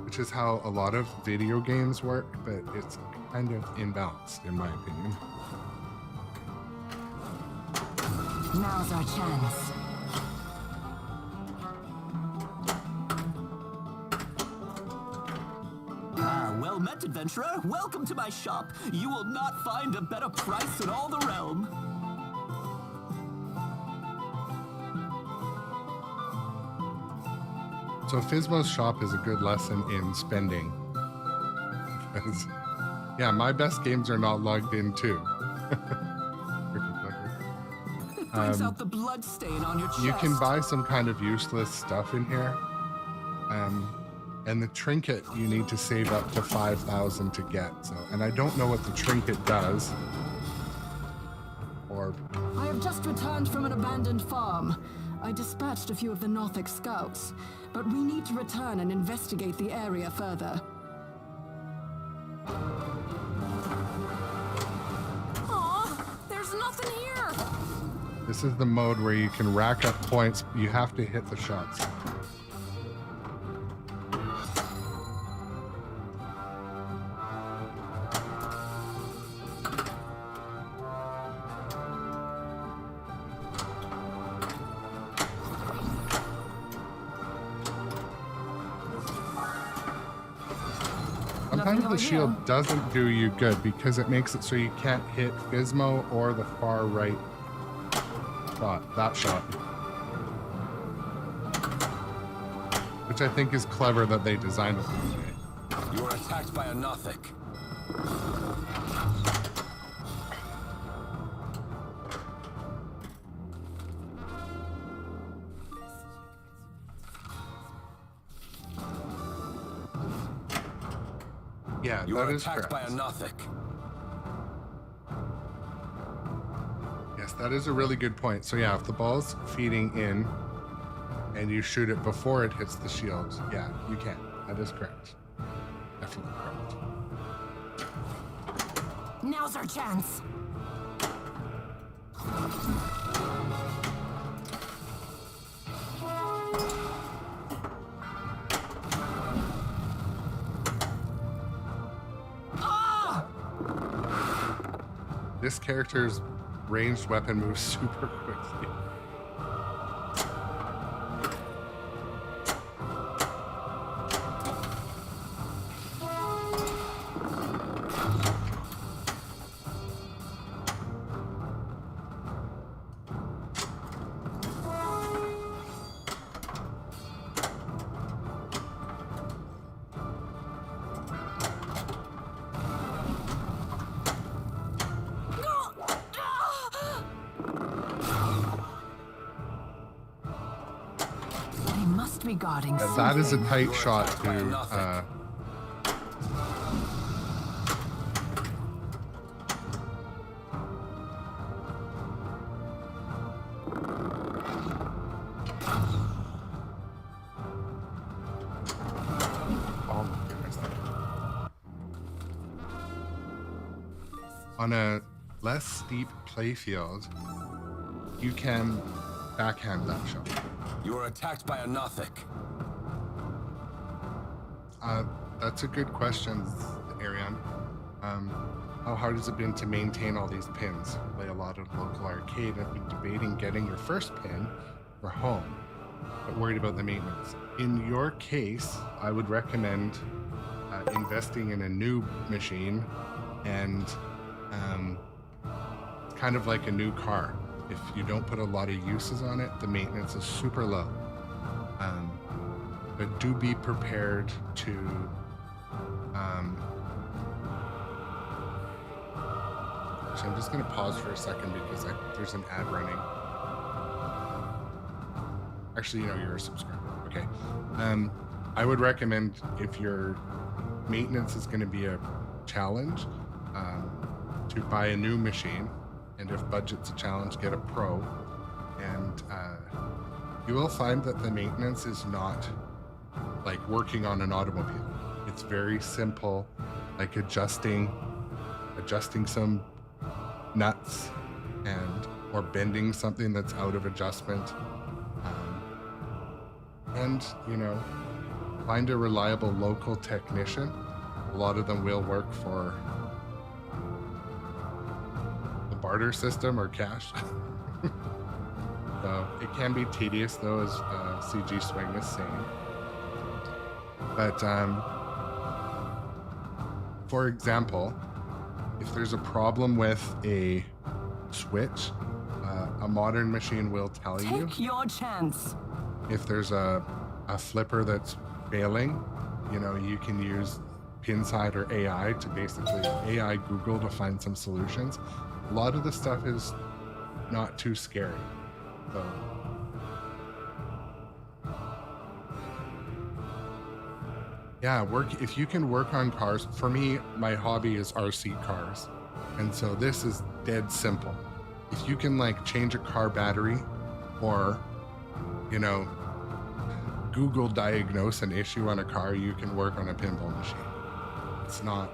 which is how a lot of video games work, but it's kind of imbalanced in my opinion. Now's our chance. Well met, adventurer. Welcome to my shop. You will not find a better price in all the realm. So Fizmo's shop is a good lesson in spending. Because, yeah, my best games are not logged in too. It brings out the blood stain on your chest. You can buy some kind of useless stuff in here. And the trinket you need to save up to 5,000 to get. So, and I don't know what the trinket does. Or I have just returned from an abandoned farm. I dispatched a few of the Northic scouts, but we need to return and investigate the area further. Aw, there's nothing here. this is the mode where you can rack up points. You have to hit the shots. Sometimes the shield doesn't do you good because it makes it so you can't hit Gizmo or the far right shot, that shot. Which I think is clever that they designed it this way. You are attacked by a Nothic. Yeah, You that are is attacked correct. by a Nothic. Yes, that is a really good point. So yeah, if the ball's feeding in, and you shoot it before it hits the shield, yeah, you can. That is correct. Definitely correct. Now's our chance. This character's ranged weapon moves super quickly. They must be guarding That is a something. tight shot attacked by a to Nothic. oh my goodness. On a less steep playfield, you can backhand that shot. You are attacked by a Nothic. That's a good question, Ariane. How hard has it been to maintain all these pins? Play a lot of local arcade and been debating getting your first pin for home, but worried about the maintenance. In your case, I would recommend investing in a new machine, and it's kind of like a new car. If you don't put a lot of uses on it, the maintenance is super low. But do be prepared to actually, I'm just going to pause for a second because there's an ad running. Actually, you know, you're a subscriber. Okay. I would recommend, if your maintenance is going to be a challenge, to buy a new machine, and if budget's a challenge, get a pro. And you will find that the maintenance is not like working on an automobile. It's very simple, like adjusting some nuts or bending something that's out of adjustment. And, you know, find a reliable local technician. A lot of them will work for the barter system or cash. So it can be tedious, though, as CG Swing is saying. But for example, if there's a problem with a switch, a modern machine will tell you. Take your chance. If there's a flipper that's failing, you know, you can use Pinside or AI to basically AI Google to find some solutions. A lot of the stuff is not too scary. So yeah, if you can work on cars. For me, my hobby is RC cars. And so this is dead simple. If you can like change a car battery, or, you know, Google diagnose an issue on a car, you can work on a pinball machine. It's not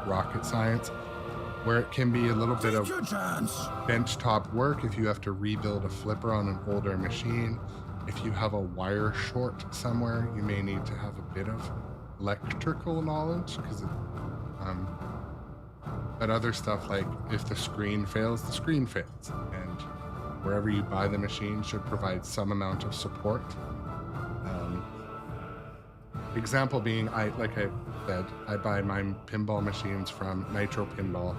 rocket science. Where it can be a little bit of Take your chance. benchtop work, if you have to rebuild a flipper on an older machine, if you have a wire short somewhere, you may need to have a bit of electrical knowledge, because but other stuff, like if the screen fails, the screen fails, and wherever you buy the machine should provide some amount of support. Example being, like I said, I buy my pinball machines from nitropinball.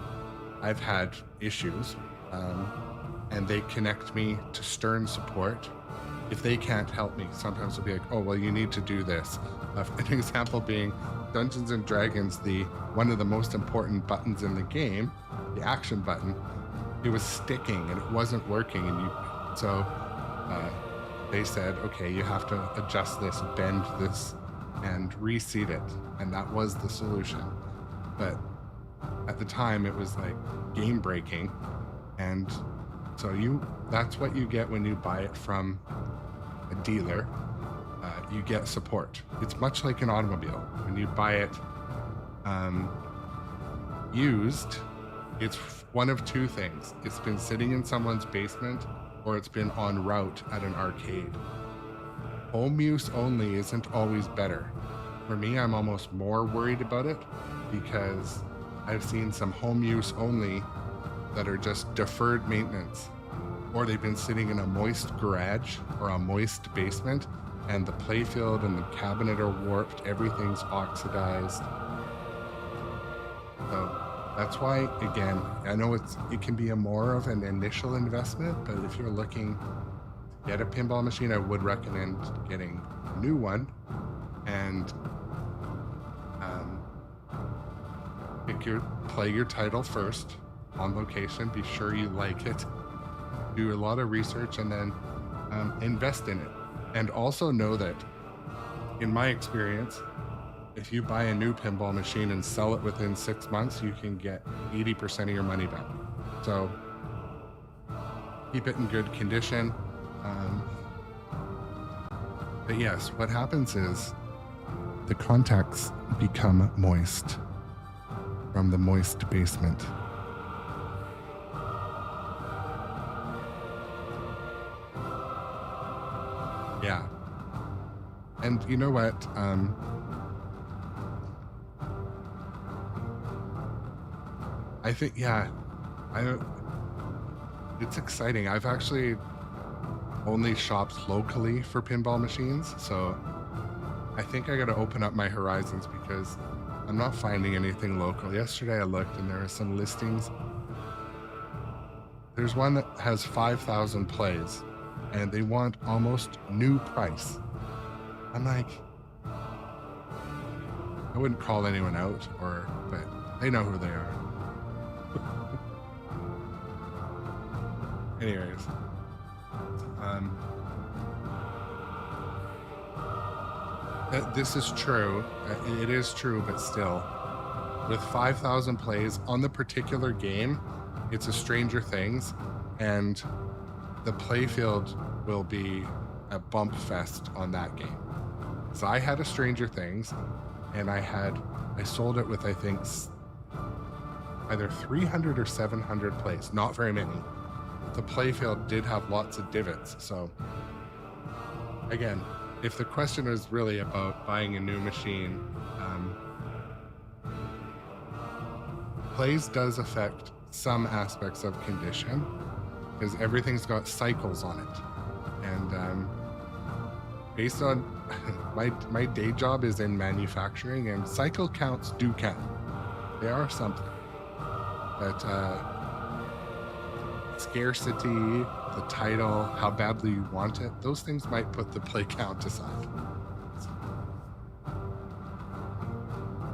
I've had issues, and they connect me to Stern support. If they can't help me, sometimes they'll be like, oh, well, you need to do this. An example being Dungeons and Dragons, one of the most important buttons in the game, the action button, it was sticking and it wasn't working. And so they said, okay, you have to adjust this, bend this, and reseat it. And that was the solution. But at the time, it was like game breaking. And so that's what you get when you buy it from a dealer, you get support. It's much like an automobile. When you buy it used, it's one of two things. It's been sitting in someone's basement, or it's been en route at an arcade. Home use only isn't always better. For me, I'm almost more worried about it because I've seen some home use only that are just deferred maintenance, or they've been sitting in a moist garage or a moist basement, and the playfield and the cabinet are warped, everything's oxidized. So that's why, again, I know it can be a more of an initial investment, but if you're looking to get a pinball machine, I would recommend getting a new one and play your title first on location. Be sure you like it. Do a lot of research and then invest in it. And also know that, in my experience, if you buy a new pinball machine and sell it within 6 months, you can get 80% of your money back. So keep it in good condition. But yes, what happens is the contacts become moist from the moist basement. Yeah. And you know what? I think, yeah, it's exciting. I've actually only shopped locally for pinball machines, so I think I got to open up my horizons because I'm not finding anything local. Yesterday I looked and there are some listings. There's one that has 5,000 plays and they want almost new price. I'm like, I wouldn't call anyone out, but they know who they are. Anyways, this is true. It is true, but still, with 5,000 plays on the particular game, it's a Stranger Things, and the playfield will be a bump fest on that game. So I had a Stranger Things, and I sold it with, I think, either 300 or 700 plays. Not very many. The playfield did have lots of divots. So again, if the question is really about buying a new machine, plays does affect some aspects of condition because everything's got cycles on it. And based on my day job is in manufacturing, and cycle counts do count. They are something. But scarcity, the title, how badly you want it, those things might put the play count aside.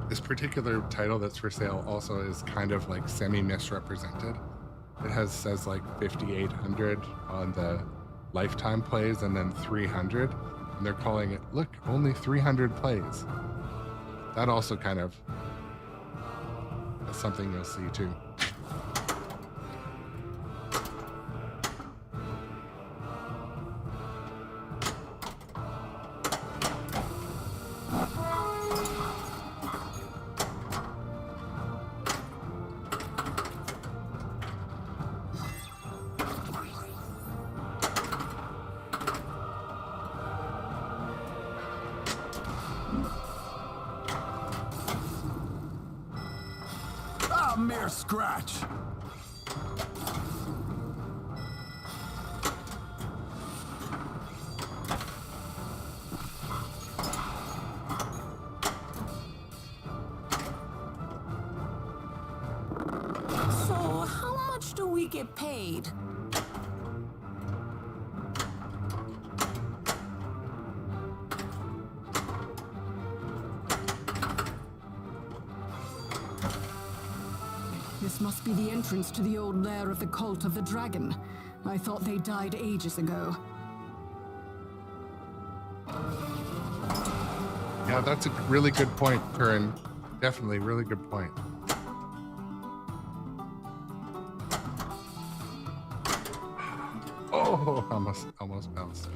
This particular title that's for sale also is kind of like semi-misrepresented. It says like 5,800 on the lifetime plays and then 300, and they're calling it, look, only 300 plays. That also kind of is something you'll see too. A mere scratch. So, how much do we get paid? This must be the entrance to the old lair of the Cult of the Dragon. I thought they died ages ago. Yeah, that's a really good point, Curran. Definitely, really good point. Oh, almost bounced.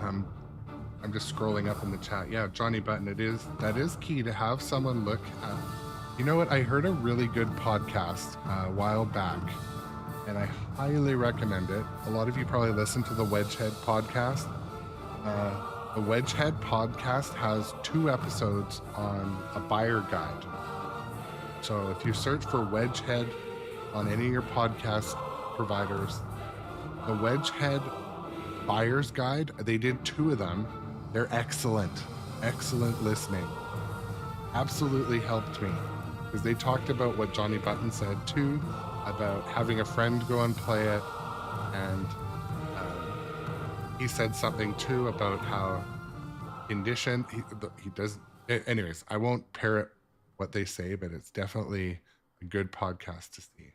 I'm just scrolling up in the chat. Yeah, Johnny Button, that is key to have someone look at. You know what? I heard a really good podcast a while back, and I highly recommend it. A lot of you probably listen to the Wedgehead podcast. The Wedgehead podcast has 2 episodes on a buyer guide. So if you search for Wedgehead on any of your podcast providers, the Wedgehead buyer's guide, they did 2 of them. They're excellent listening. Absolutely helped me, because they talked about what Johnny Button said too, about having a friend go and play it, and he said something too about how condition he does. Anyways, I won't parrot what they say, but it's definitely a good podcast to see.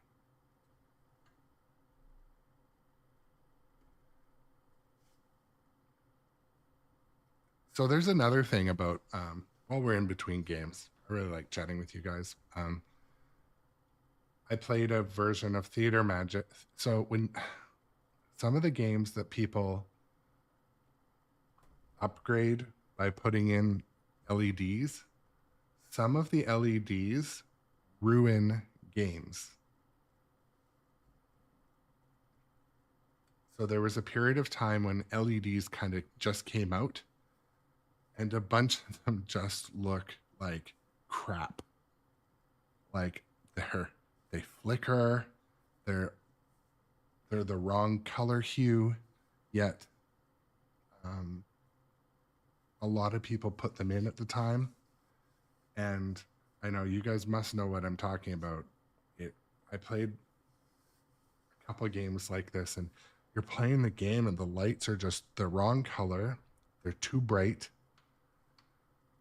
So there's another thing about while we're in between games, I really like chatting with you guys. I played a version of Theater Magic. So when some of the games that people upgrade by putting in LEDs, some of the LEDs ruin games. So there was a period of time when LEDs kind of just came out, and a bunch of them just look like crap. Like they flicker, they're the wrong color hue, yet a lot of people put them in at the time. And I know you guys must know what I'm talking about. I played a couple of games like this, and you're playing the game and the lights are just the wrong color. They're too bright.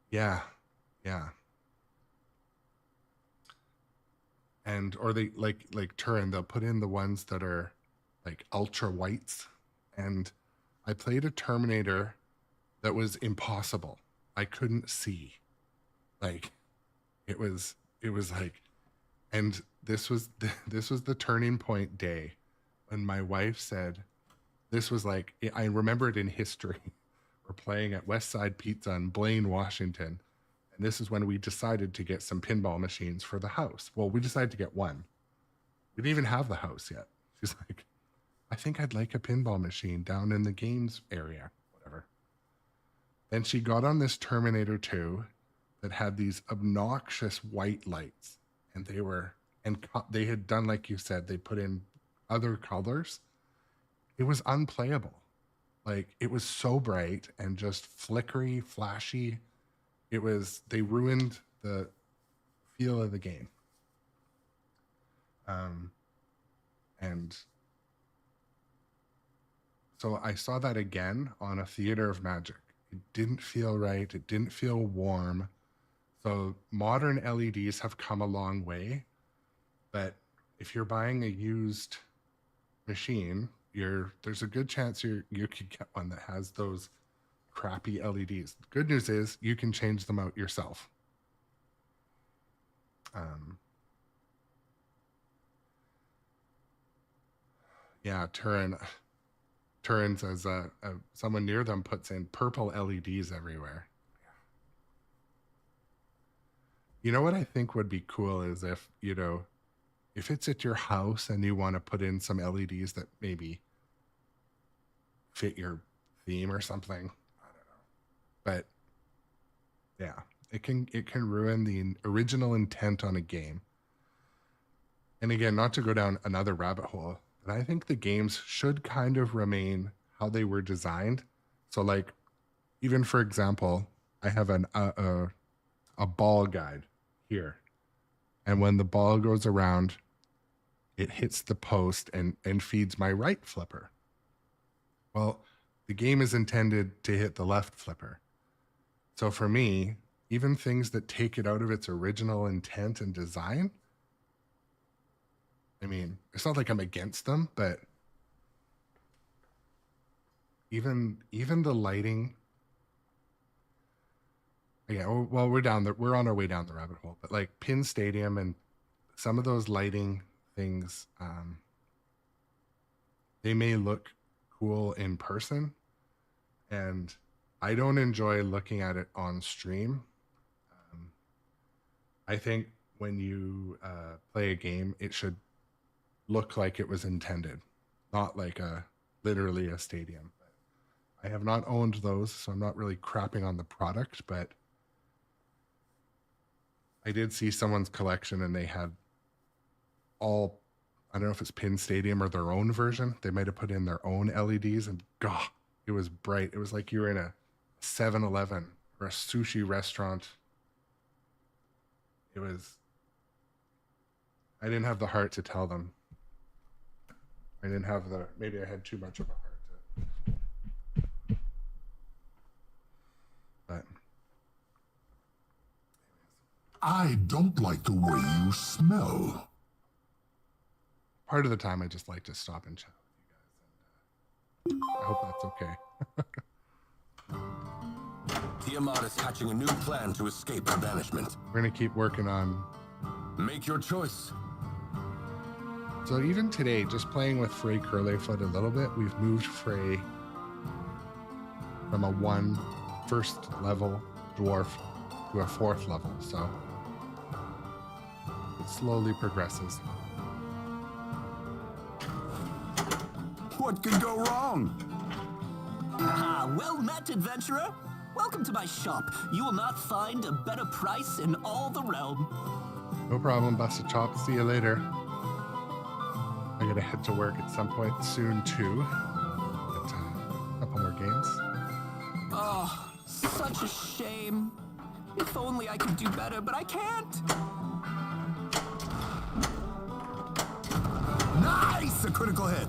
Yeah. And or they like Turin, they'll put in the ones that are like ultra whites. And I played a Terminator that was impossible. I couldn't see. Like it was like, and this was the turning point day when my wife said, this was like, I remember it in history. We're playing at West Side Pizza in Blaine, Washington. And this is when we decided to get some pinball machines for the house. Well, we decided to get one. We didn't even have the house yet. She's like, I think I'd like a pinball machine down in the games area, whatever. Then she got on this Terminator 2 that had these obnoxious white lights, and they had done, like you said, they put in other colors. It was unplayable. Like it was so bright and just flickery, flashy. They ruined the feel of the game. And so I saw that again on a Theater of Magic. It didn't feel right. It didn't feel warm. So modern LEDs have come a long way, but if you're buying a used machine, there's a good chance you could get one that has those crappy LEDs. The good news is you can change them out yourself. Yeah, Turin says someone near them puts in purple LEDs everywhere. You know what I think would be cool is if it's at your house and you want to put in some LEDs that maybe fit your theme or something. I don't know. But yeah, it can ruin the original intent on a game. And again, not to go down another rabbit hole, but I think the games should kind of remain how they were designed. So like, even for example, I have a ball guide here. And when the ball goes around, it hits the post and feeds my right flipper. Well, the game is intended to hit the left flipper. So for me, even things that take it out of its original intent and design, I mean, it's not like I'm against them, but even the lighting. Yeah, well, we're on our way down the rabbit hole, but like Pin Stadium and some of those lighting things, they may look cool in person, and I don't enjoy looking at it on stream. I think when you play a game, it should look like it was intended, not like literally a stadium. I have not owned those, so I'm not really crapping on the product, but I did see someone's collection and they had all, I don't know if it's Pin Stadium or their own version. They might have put in their own LEDs, and God, it was bright. It was like you were in a 7-Eleven or a sushi restaurant. It was, I didn't have the heart to tell them. I didn't have the, maybe I had too much of a heart to, but. I don't like the way you smell. Part of the time I just like to stop and chat with you guys, and I hope that's okay. Tiamat is hatching a new plan to escape her banishment. We're gonna keep working on. Make your choice. So even today, just playing with Frey Curlyfoot a little bit, we've moved Frey from a first level dwarf to a 4th level. So it slowly progresses. What could go wrong? Ah, well met, adventurer. Welcome to my shop. You will not find a better price in all the realm. No problem, Busted Chop. See you later. I gotta head to work at some point soon too. But, a couple more games. Oh, such a shame. If only I could do better, but I can't. Nice! A critical hit.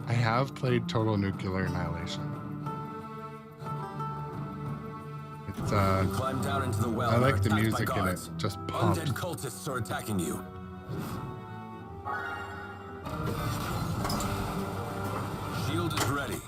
I have played Total Nuclear Annihilation. It's Climb down into the well. I and are like the attacked by music in it. guards. Just pumped. Undead cultists are attacking you. Shield is ready.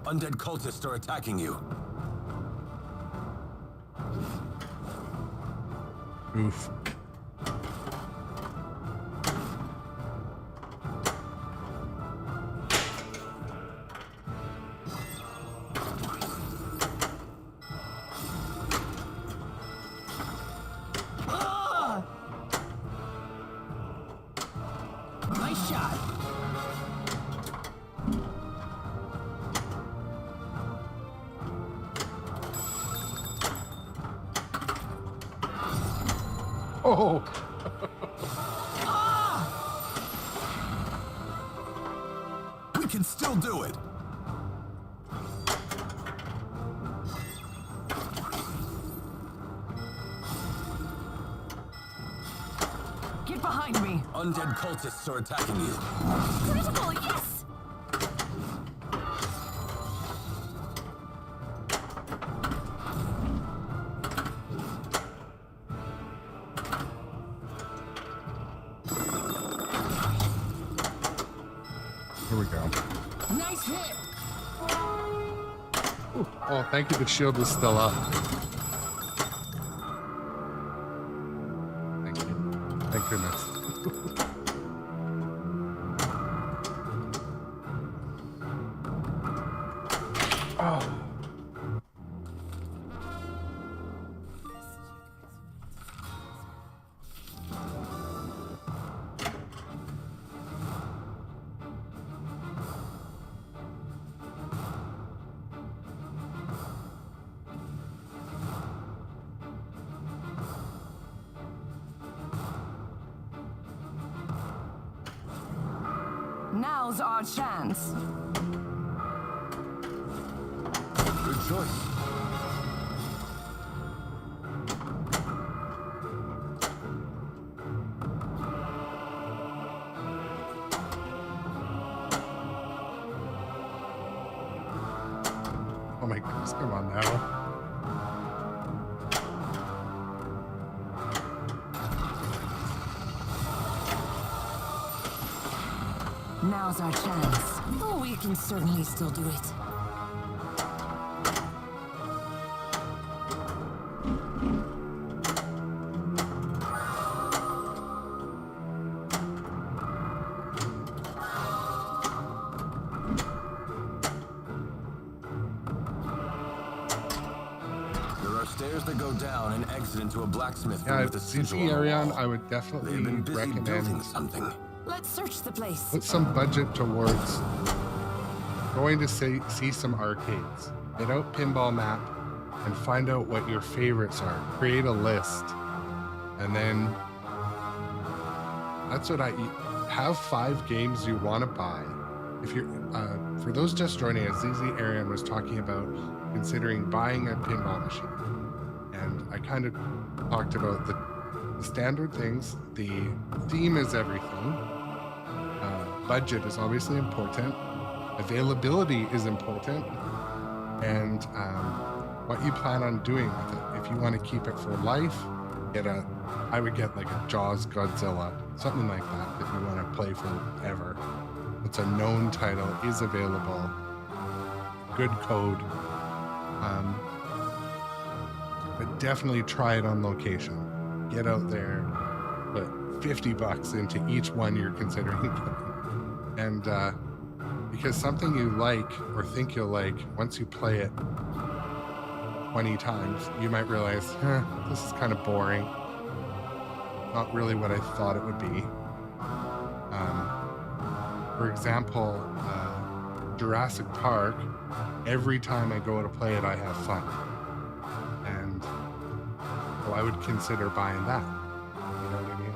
Undead cultists are attacking you. Oof. Nice shot. Oh! We can still do it. Get behind me. Undead cultists are attacking you. Critical, yes! Here we go. Nice hit. Ooh. Oh, thank you. The shield is still up. Thank you. Thank goodness. Oh. Now's our chance. Good choice. Oh my goodness, come on now. Now's our chance. Oh, we can certainly still do it. There are stairs that go down and exit into a blacksmith room Yeah, with a CC sigil on the Arion, wall. I would definitely They've been busy building recommend something. Let's search the place. put some budget towards going to see some arcades. Get out Pinball Map and find out what your favorites are. Create a list. And then that's what have 5 games you want to buy. If you're for those just joining us, ZZ Arian was talking about considering buying a pinball machine. And I kind of talked about the standard things. The theme is everything. Budget is obviously important. Availability is important. And what you plan on doing with it. If you want to keep it for life, I would get like a Jaws Godzilla, something like that, if you want to play forever. It's a known title, is available, good code. But definitely try it on location. Get out there, put $50 into each one you're considering putting. And because something you like or think you'll like, once you play it 20 times, you might realize, this is kind of boring. Not really what I thought it would be. For example, Jurassic Park, every time I go to play it, I have fun. And so I would consider buying that. You know what I mean?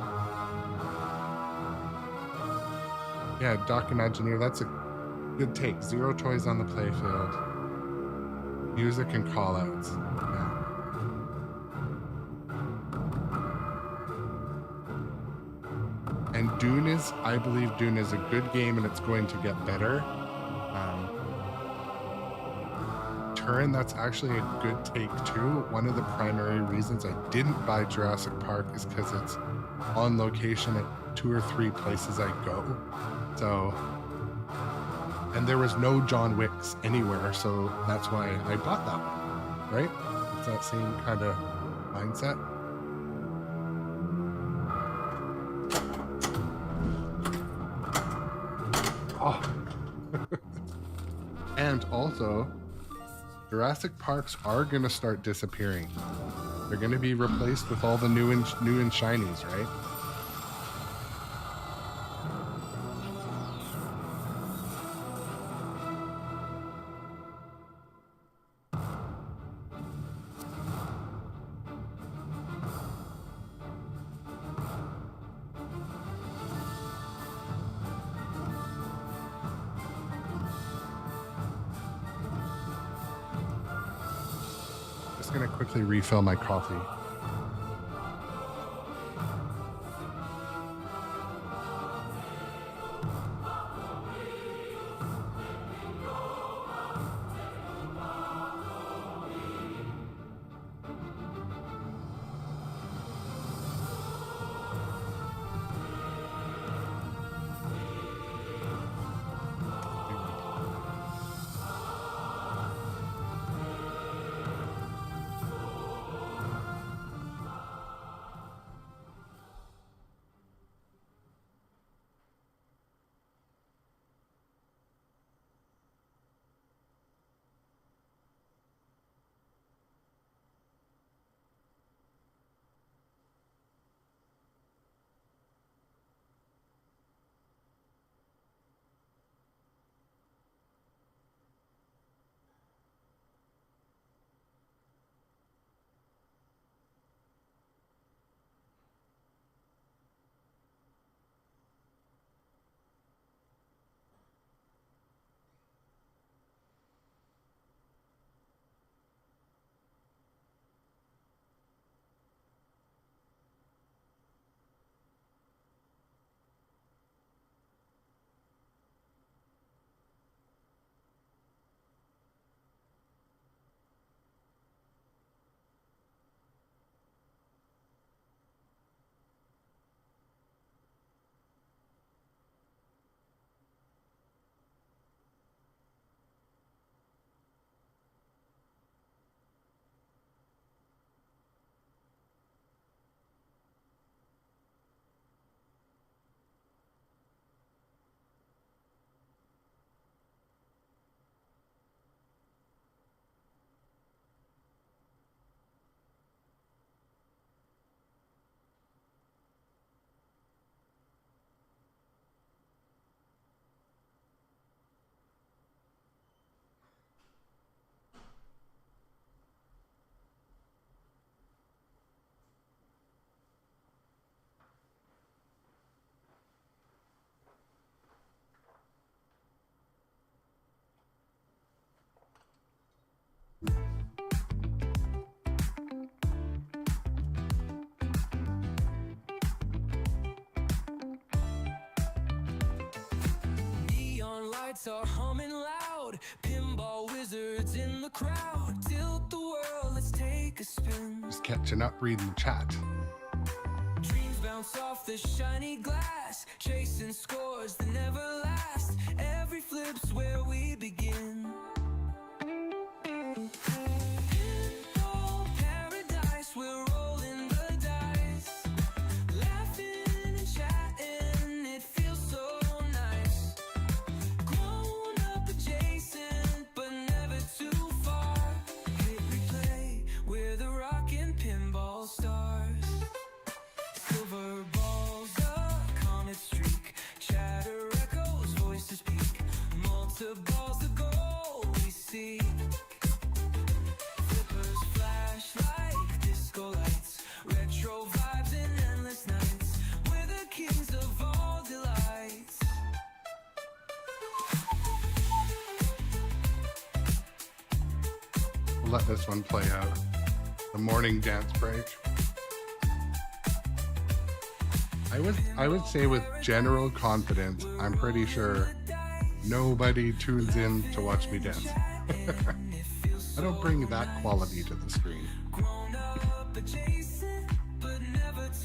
Yeah, Doc Imagineer, that's a good take. 0 toys on the playfield. Music and callouts. Yeah. And I believe Dune is a good game and it's going to get better. Turin, that's actually a good take too. One of the primary reasons I didn't buy Jurassic Park is because it's on location at 2 or 3 places I go. So, and there was no John Wicks anywhere, so that's why I bought that one, right? It's that same kind of mindset. Oh. And also, Jurassic Parks are going to start disappearing. They're going to be replaced with all the new and shinies, right? Gonna quickly refill my coffee. hearts are humming loud. Pinball wizards in the crowd. Tilt the world, let's take a spin. Just catching up, reading the chat. Dreams bounce off the shiny glass, chasing scores that never last. Every flip's where we begin. Pinball paradise, we're rolling the dice, laughing and chatting, it feels so nice. Grown up adjacent, but never too far. Hit replay, we're the rockin' pinball stars. Silver balls, a comet streak, chatter echoes, voices peak, multi-balls, the goal we seek. Flippers flash like disco lights, retro vibes and endless nights. We're the kings of all delights. We'll let this one play out. The morning dance break. I would say with general confidence, I'm pretty sure nobody tunes in to watch me dance. I don't bring that quality to the screen.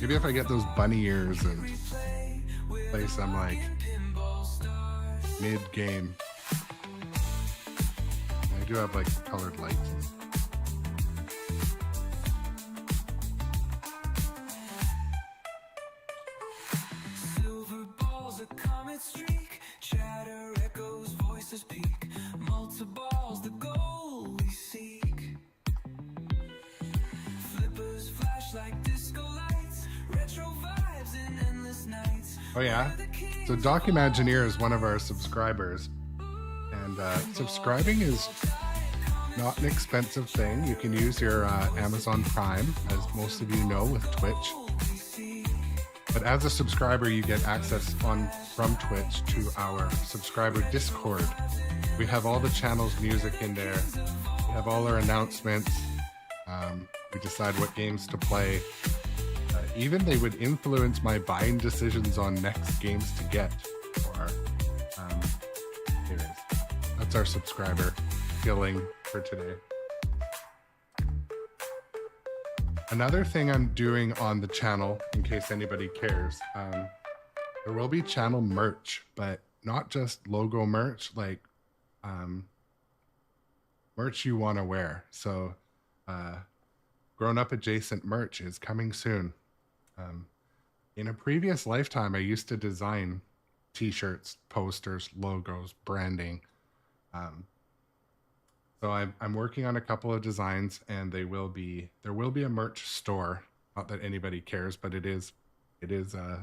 Maybe if I get those bunny ears and play some like mid-game. I do have like colored lights. Silver balls, a comet streak, chatter echoes, voices peak, multi-balls, the goal we seek. Flippers flash like disco lights, retro vibes and endless nights. Oh yeah? So Documagineer is one of our subscribers. And subscribing is not an expensive thing. You can use your Amazon Prime, as most of you know, with Twitch. But as a subscriber, you get access from Twitch to our subscriber Discord. We have all the channel's music in there. We have all our announcements. We decide what games to play. Even they would influence my buying decisions on next games to get. Or, anyways, that's our subscriber feeling for today. Another thing I'm doing on the channel, in case anybody cares, there will be channel merch, but not just logo merch, like merch you want to wear. So grown-up adjacent merch is coming soon. In a previous lifetime, I used to design t-shirts, posters, logos, branding. So I'm working on a couple of designs, and there will be a merch store. Not that anybody cares, but it is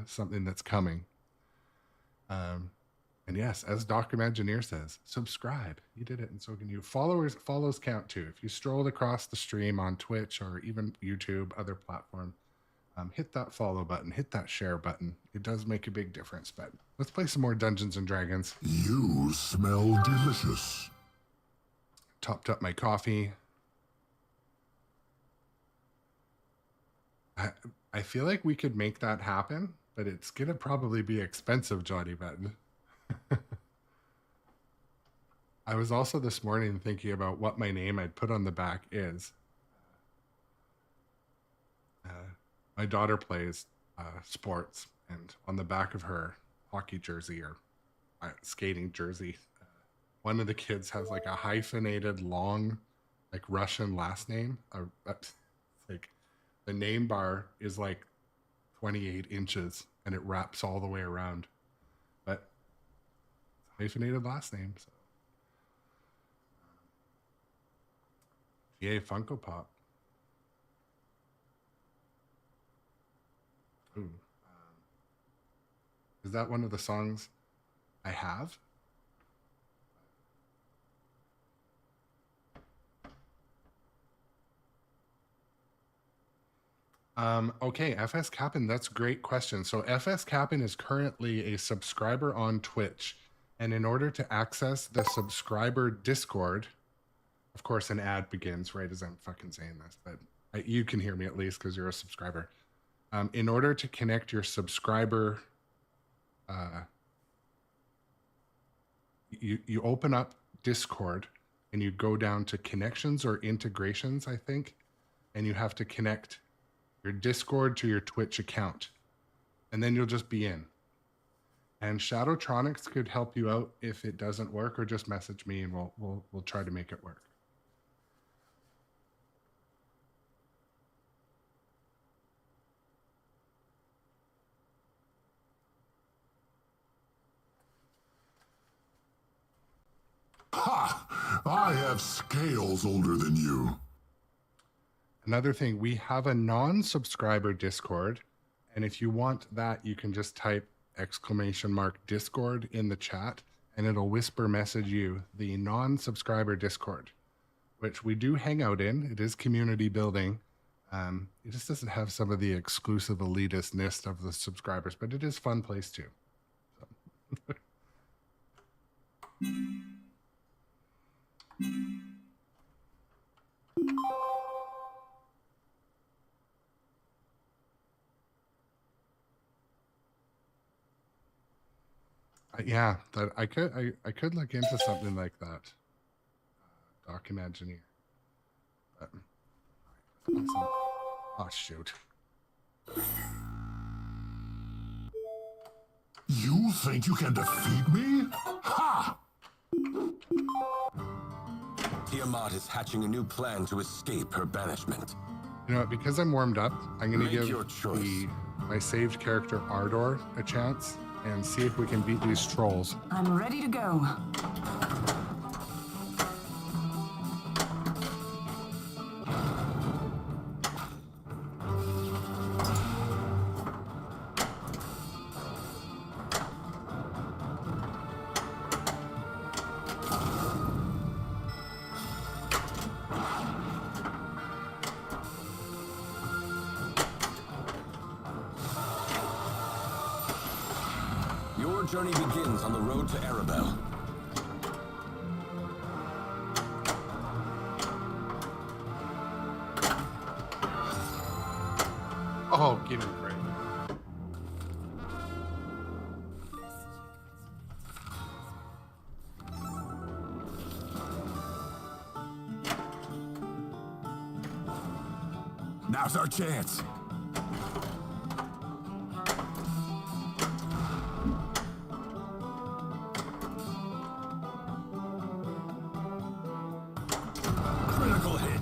something that's coming. And yes, as Documagineer says, subscribe. You did it, and so can you. Follows count too. If you strolled across the stream on Twitch or even YouTube, other platform, hit that follow button, hit that share button. It does make a big difference. But let's play some more Dungeons and Dragons. You smell delicious. Topped up my coffee. I feel like we could make that happen, but it's gonna probably be expensive, Johnny Button. I was also this morning thinking about what my name I'd put on the back is. My daughter plays sports, and on the back of her hockey jersey or skating jersey, one of the kids has like a hyphenated long, like Russian last name. Like the name bar is like 28 inches and it wraps all the way around. But hyphenated last name. So. Yay, Funko Pop. Ooh. Is that one of the songs I have? Okay, FS Cap'n, that's a great question. So FS Cap'n is currently a subscriber on Twitch. And in order to access the subscriber Discord, of course, an ad begins right as I'm fucking saying this, but you can hear me at least because you're a subscriber. In order to connect your subscriber you open up Discord and you go down to connections or integrations, I think, and you have to connect your Discord to your Twitch account, and then you'll just be in. And Shadowtronics could help you out if it doesn't work, or just message me and we'll try to make it work. Ha! I have scales older than you. Another thing, we have a non-subscriber Discord, and if you want that, you can just type !Discord in the chat, and it'll whisper message you the non-subscriber Discord, which we do hang out in. It is community building. It just doesn't have some of the exclusive elitistness of the subscribers, but it is a fun place too. So. Yeah, that I could look into something like that. Doc Imagineer. But, awesome. Oh shoot. You think you can defeat me? Ha! Tiamat is hatching a new plan to escape her banishment. You know what, because I'm warmed up, I'm gonna Make give your choice. my saved character Ardor a chance and see if we can beat these trolls. I'm ready to go. Your journey begins on the road to Arabelle. Oh, give me a break. Now's our chance. Critical hit.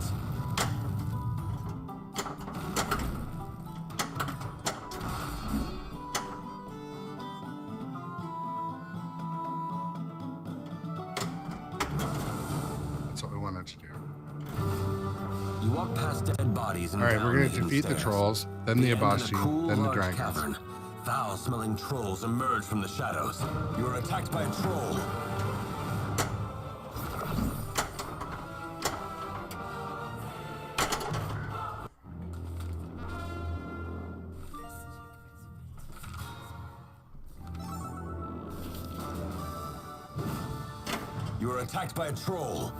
That's what we wanted to do. You walk past dead bodies and All right, down we're gonna hidden defeat the stairs. trolls, then the end in a Abashi, cool, then the large dragons. cavern. Foul-smelling trolls emerge from the shadows. You are attacked by a troll. You are attacked by a troll.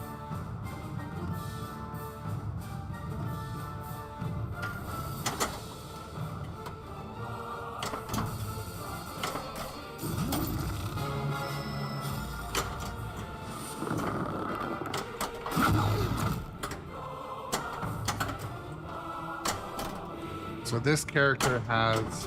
So this character has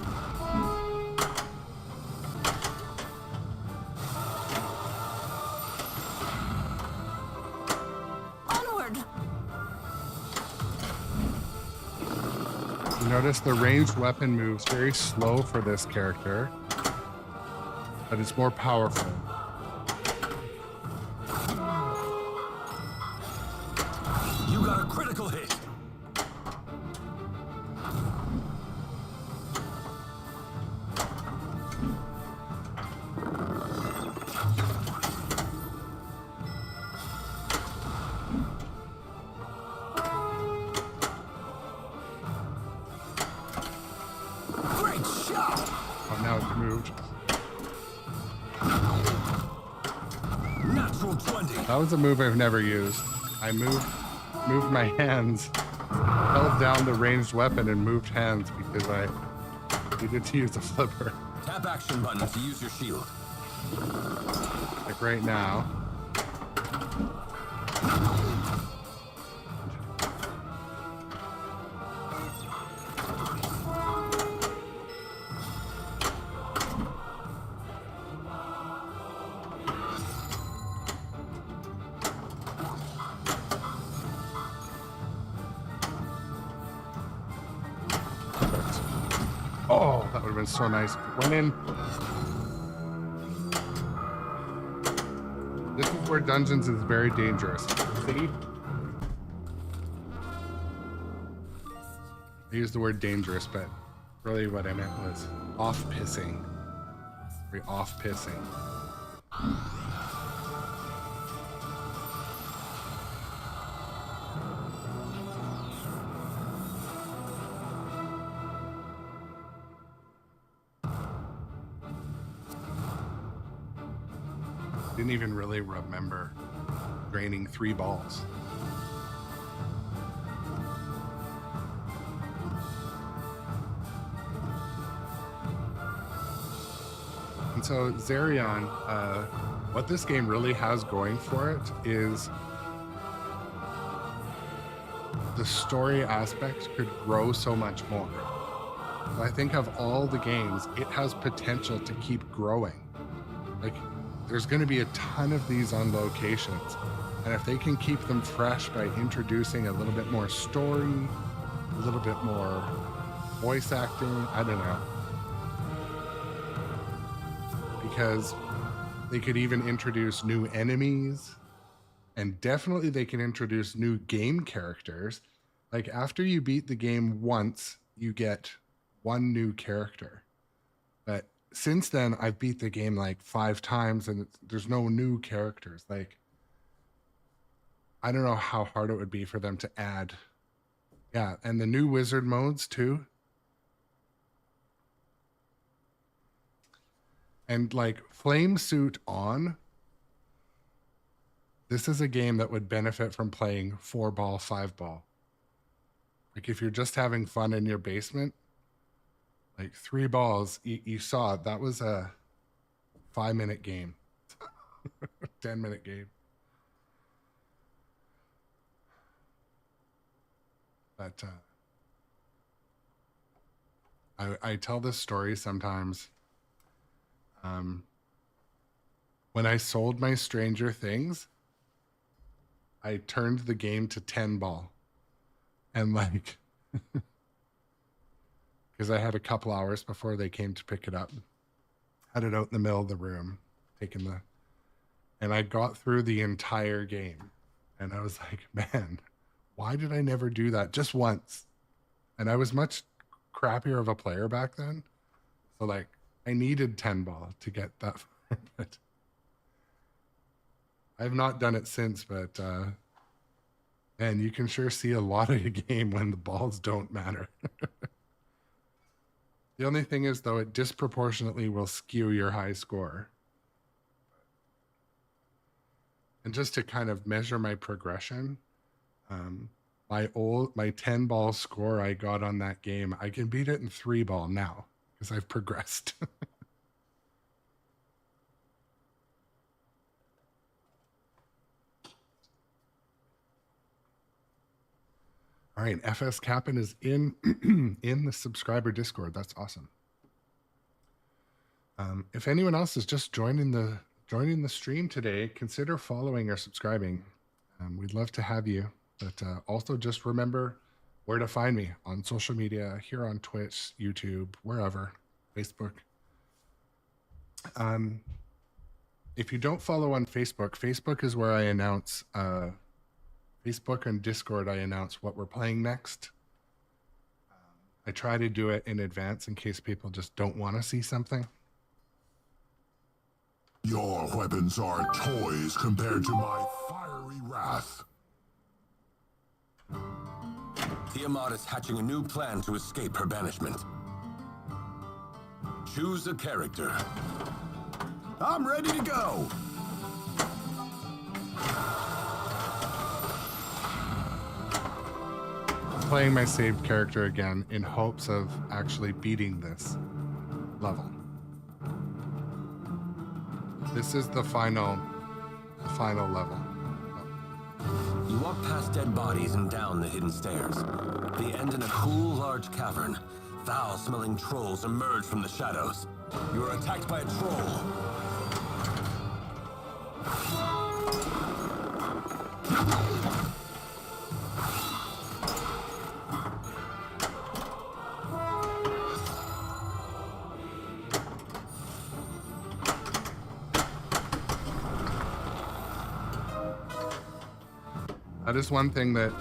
Onward! You notice the ranged weapon moves very slow for this character, but it's more powerful. You got a critical hit. Great shot. Oh, now it's moved. Natural 20. That was a move I've never used. I moved my hands, held down the ranged weapon and moved hands because I needed to use a flipper. Tap action button to use your shield. Like right now. Oh, that would have been so nice if it went in. This is where Dungeons is very dangerous. See? I used the word dangerous, but really what I meant was off-pissing. Very off-pissing. Didn't even really remember draining 3 balls. And so Zerion, what this game really has going for it is the story aspect could grow so much more. So I think of all the games, it has potential to keep growing. Like, there's going to be a ton of these on locations, and if they can keep them fresh by introducing a little bit more story, a little bit more voice acting, I don't know, because they could even introduce new enemies, and definitely they can introduce new game characters. Like, after you beat the game once, you get 1 new character, but since then, I've beat the game like 5 times and there's no new characters. Like, I don't know how hard it would be for them to add. Yeah, and the new wizard modes too. And like Flame Suit On, this is a game that would benefit from playing 4-ball, 5-ball. Like, if you're just having fun in your basement, like 3 balls, you saw it. That was a 5-minute game, 10-minute game. But I tell this story sometimes. When I sold my Stranger Things, I turned the game to 10-ball, and like. Because I had a couple hours before they came to pick it up. Had it out in the middle of the room, and I got through the entire game. And I was like, man, why did I never do that just once? And I was much crappier of a player back then. So like, I needed 10-ball to get that far. But I've not done it since, but man, you can sure see a lot of a game when the balls don't matter. The only thing is, though, it disproportionately will skew your high score. And just to kind of measure my progression, my 10-ball score I got on that game, I can beat it in 3-ball now because I've progressed. All right, FS Cap'n is in in the subscriber Discord. That's awesome. If anyone else is just joining the stream today, consider following or subscribing. We'd love to have you, but also just remember where to find me on social media, here on Twitch, YouTube, wherever, Facebook. If you don't follow on Facebook, Facebook is where I announce. Facebook and Discord, I announce what we're playing next. I try to do it in advance in case people just don't want to see something. Your weapons are toys compared to my fiery wrath. Tiamat is hatching a new plan to escape her banishment. Choose a character. I'm ready to go! Playing my saved character again in hopes of actually beating this level. This is the final level. You walk past dead bodies and down the hidden stairs. They end in a cool, large cavern. Foul-smelling trolls emerge from the shadows. You are attacked by a troll. That is one thing that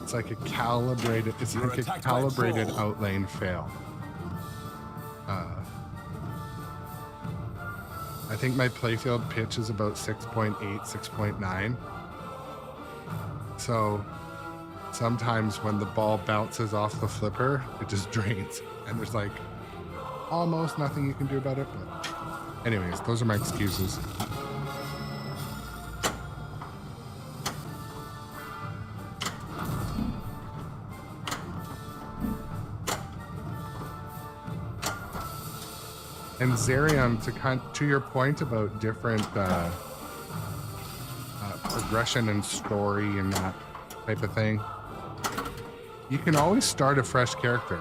it's like a calibrated outlane fail. I think my playfield pitch is about 6.8, 6.9. So sometimes when the ball bounces off the flipper, it just drains. And there's like almost nothing you can do about it. But anyways, those are my excuses. And Zarium, to your point about different progression and story and that type of thing, you can always start a fresh character.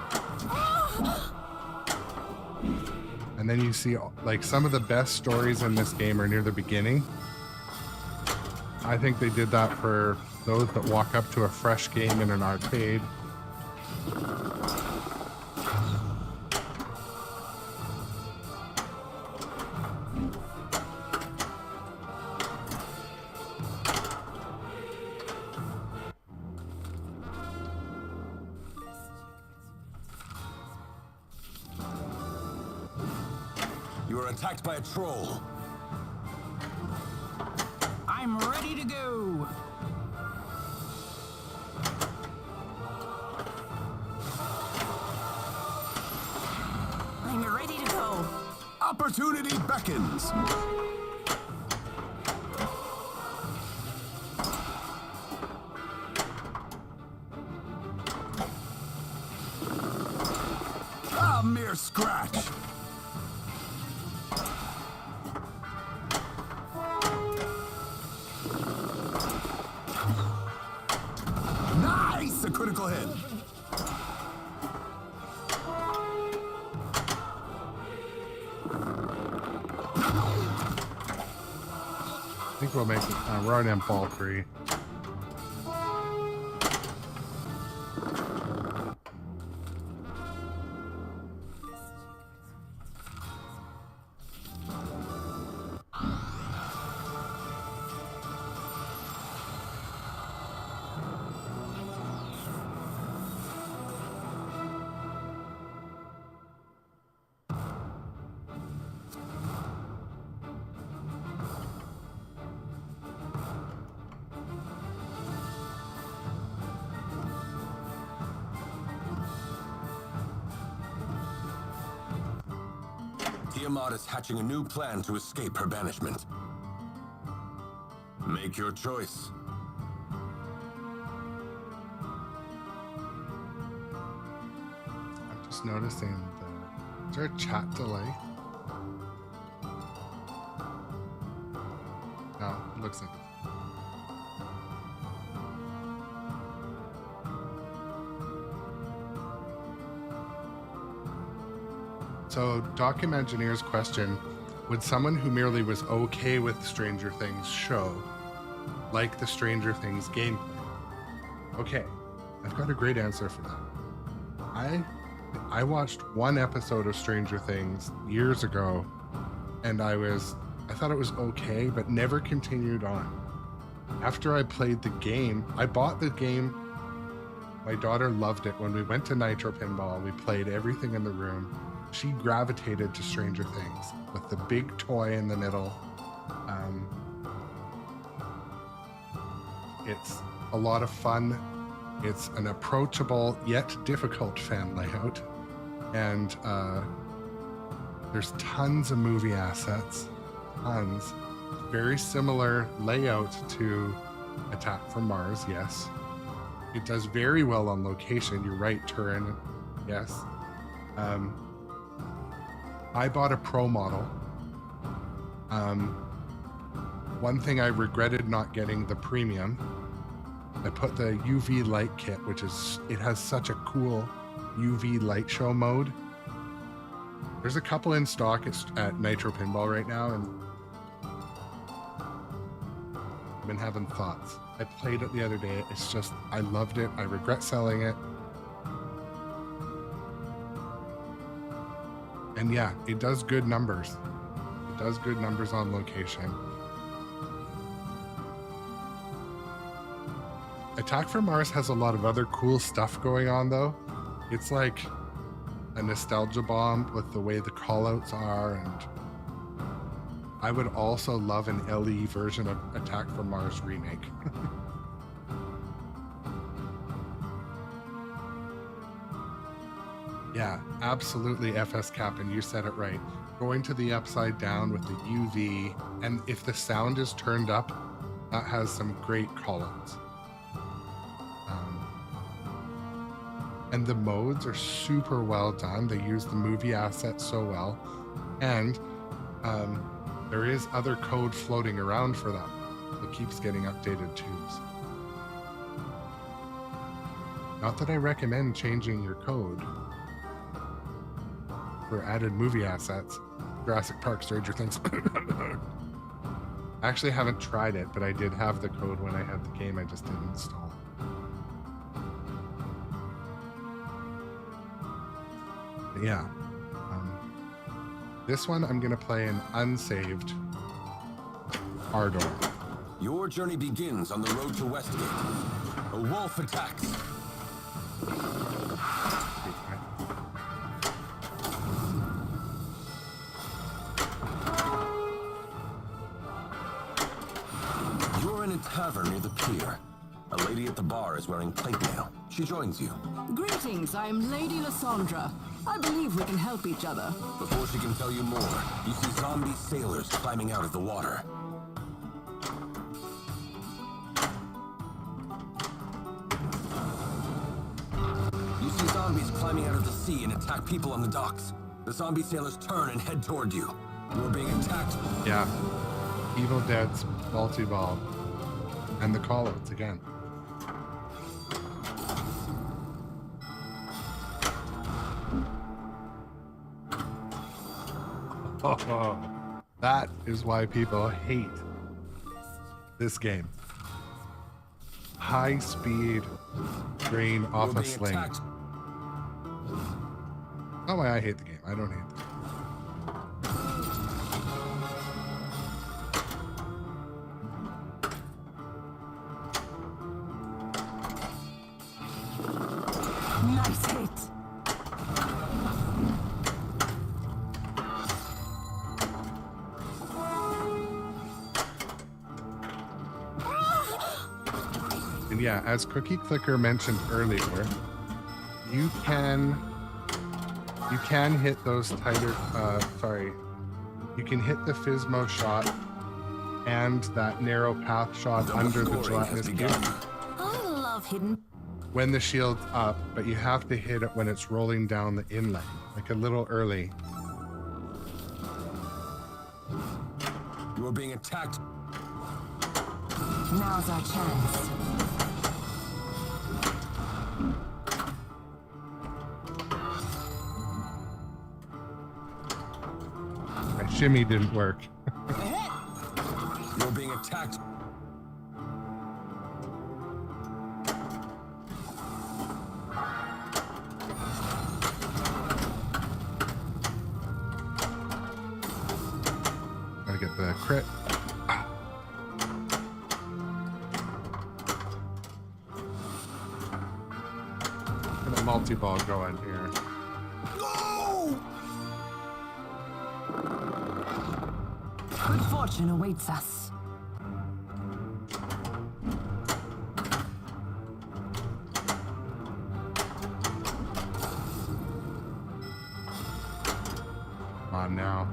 And then you see, like, some of the best stories in this game are near the beginning. I think they did that for those that walk up to a fresh game in an arcade. You are attacked by a troll. I'm ready to go. I'm ready to go. Opportunity beckons. A mere scratch. Nice! A critical hit. I think we'll make it. We're already on ball 3. Tiamat is hatching a new plan to escape her banishment. Make your choice. I'm just noticing is there a chat delay? No, it looks like it. So, Documengineer's question, would someone who merely was okay with Stranger Things show like the Stranger Things gameplay? Okay, I've got a great answer for that. I watched one episode of Stranger Things years ago, and I thought it was okay, but never continued on. After I played the game, I bought the game. My daughter loved it. When we went to nitropinball, we played everything in the room. She gravitated to Stranger Things with the big toy in the middle. It's a lot of fun. It's an approachable yet difficult fan layout. And there's tons of movie assets. Tons. Very similar layout to Attack from Mars, yes. It does very well on location. You're right, Turin, yes. I bought a pro model. One thing I regretted not getting the premium, I put the UV light kit, which is, it has such a cool UV light show mode. There's a couple in stock at nitropinball right now, and I've been having thoughts. I played it the other day. It's just, I loved it. I regret selling it. And yeah, it does good numbers. It does good numbers on location. Attack from Mars has a lot of other cool stuff going on though. It's like a nostalgia bomb with the way the callouts are, and I would also love an LE version of Attack from Mars remake. Yeah, absolutely, FS Captain, you said it right. Going to the upside down with the UV, and if the sound is turned up, that has some great callouts. And the modes are super well done. They use the movie assets so well. And there is other code floating around for them that keeps getting updated too. Not that I recommend changing your code for added movie assets. Jurassic Park, Stranger Things. I actually haven't tried it, but I did have the code when I had the game. I just didn't install it. Yeah, this one I'm gonna play an unsaved Ardor. Your journey begins on the road to Westgate. A wolf attacks. You're in a tavern near the pier. A lady at the bar is wearing plate mail. She joins you. Greetings, I am Lady Lysandra. I believe we can help each other. Before she can tell you more, you see zombie sailors climbing out of the water. You see zombies climbing out of the sea and attack people on the docks. The zombie sailors turn and head toward you. You're being attacked. Yeah, Evil Dead's multi-ball. And the callouts again. Oh, that is why people hate this game. High speed drain off a sling. Attacked. Oh, I hate the game. I don't hate the game. Nice hit. And yeah, as Cookie Clicker mentioned earlier, you can hit those tighter, you can hit the Physmo shot and that narrow path shot under the gelatinous cube I love hidden. when the shield's up, but you have to hit it when it's rolling down the inlay, like a little early. You are being attacked. Now's our chance. My shimmy didn't work. You're being attacked. Gotta get the crit. Get a multi-ball going here. Good fortune awaits us. Come on now.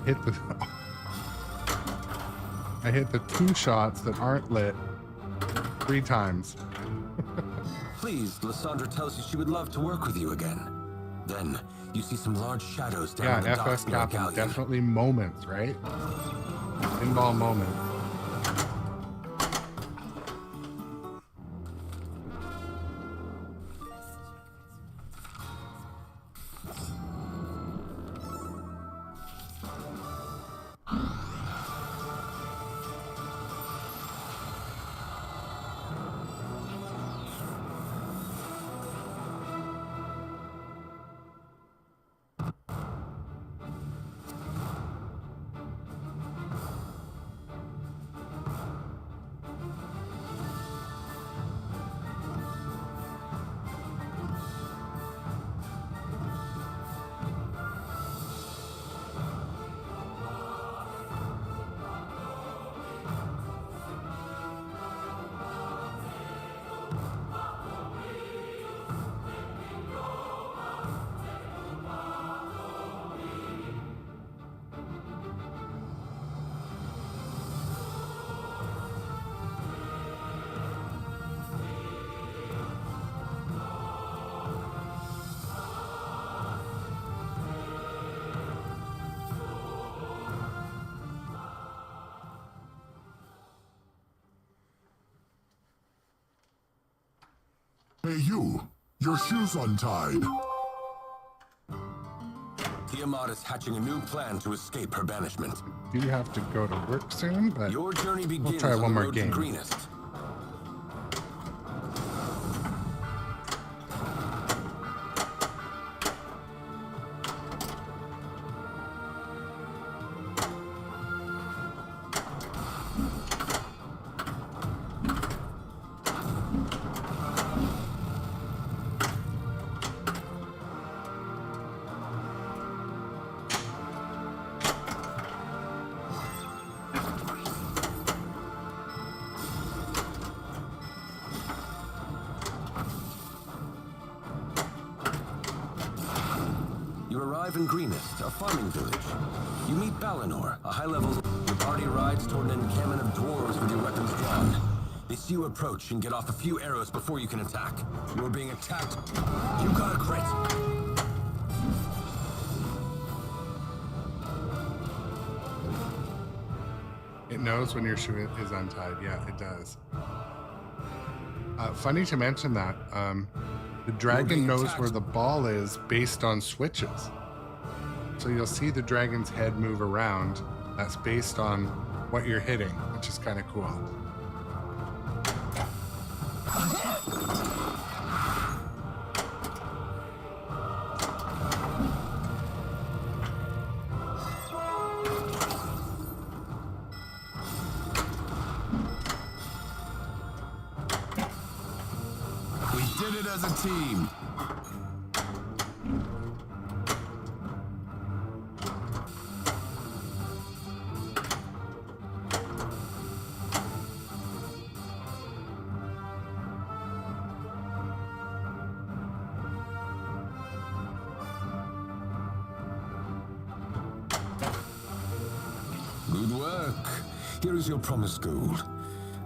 Hit the... I hit the 2 shots that aren't lit 3 times. pleased, Lysandra tells you she would love to work with you again. Then, you see some large shadows down Yeah, in the FS docks near Captain, Galleon. definitely moments, right? Pinball moments. Hey you, your shoe's untied. Tiamat is hatching a new plan to escape her banishment. Do you have to go to work soon? But Your journey begins try on one the more road game. to Greenest. You arrive in Greenest, a farming village. You meet Balinor, a high-level... Your party rides toward an encampment of dwarves with your weapons drawn. They see you approach and get off a few arrows before you can attack. You are being attacked. You got a crit. it knows when your shoe is untied. Yeah, it does. Funny to mention that. The dragon knows where the ball is based on switches. So you'll see the dragon's head move around. That's based on what you're hitting, which is kind of cool. We did it as a team. Good work. Here is your promised gold.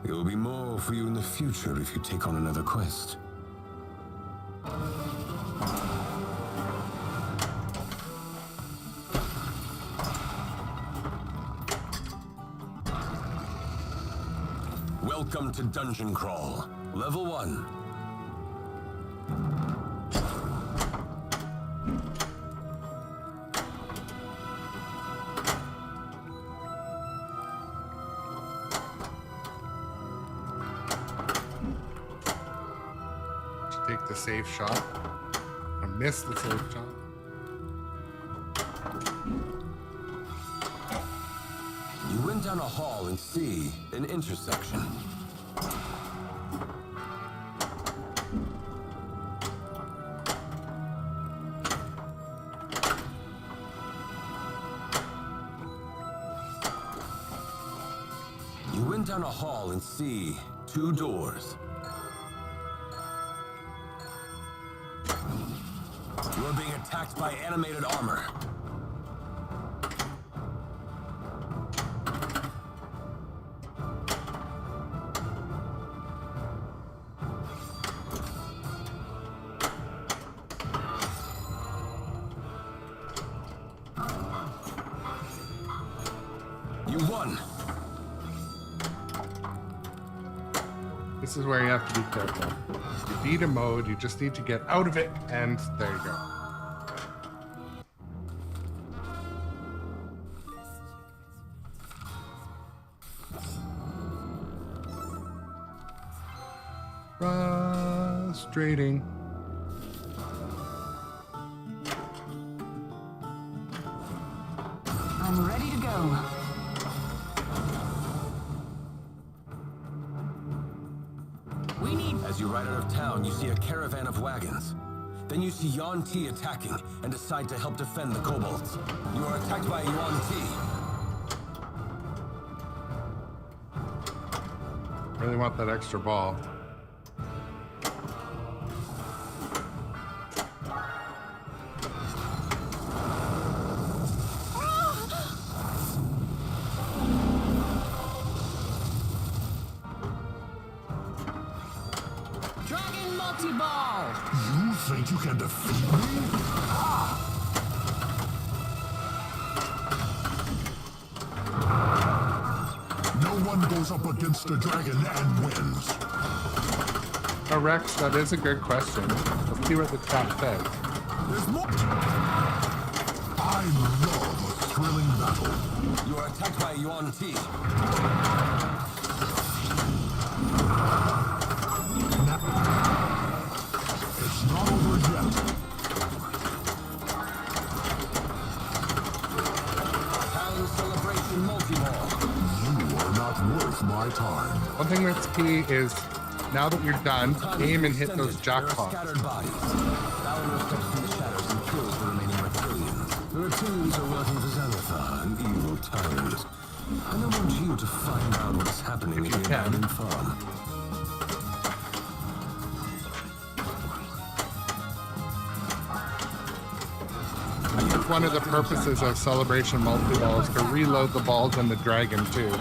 There will be more for you in the future if you take on another quest. Welcome to Dungeon Crawl, Level 1. Take the safe shot. I missed the safe shot. You went down a hall and see an intersection. You went down a hall and see two doors. You are being attacked by animated armor. You won. This is where you have to be careful. You beat a mode, you just need to get out of it, and there you go. Frustrating. I'm ready to go. We need... As you ride out of town, you see a caravan of wagons. Then you see Yuan Ti attacking and decide to help defend the kobolds. You are attacked by Yuan Ti. Really want that extra ball. Dragon multi-ball! You think you can defeat me? No one goes up against a dragon and wins. Oh, Rex, that is a good question. Let's see what the chat says. There's more. I love a thrilling battle. You are attacked by Yuan Ti. It's not over yet. Town celebration multi-ball. You are not worth my time. One thing that's key is, now that you're done, aim and hit those There are jackpots. scattered bodies. Balor steps through the shadows and kills the remaining reptilians. The reptilians are working for Xanathar, an evil tyrant. And I want you to find out what is happening at the abandoned farm. I think one of the purposes of Celebration Multi-Ball is to reload the balls and the dragon too.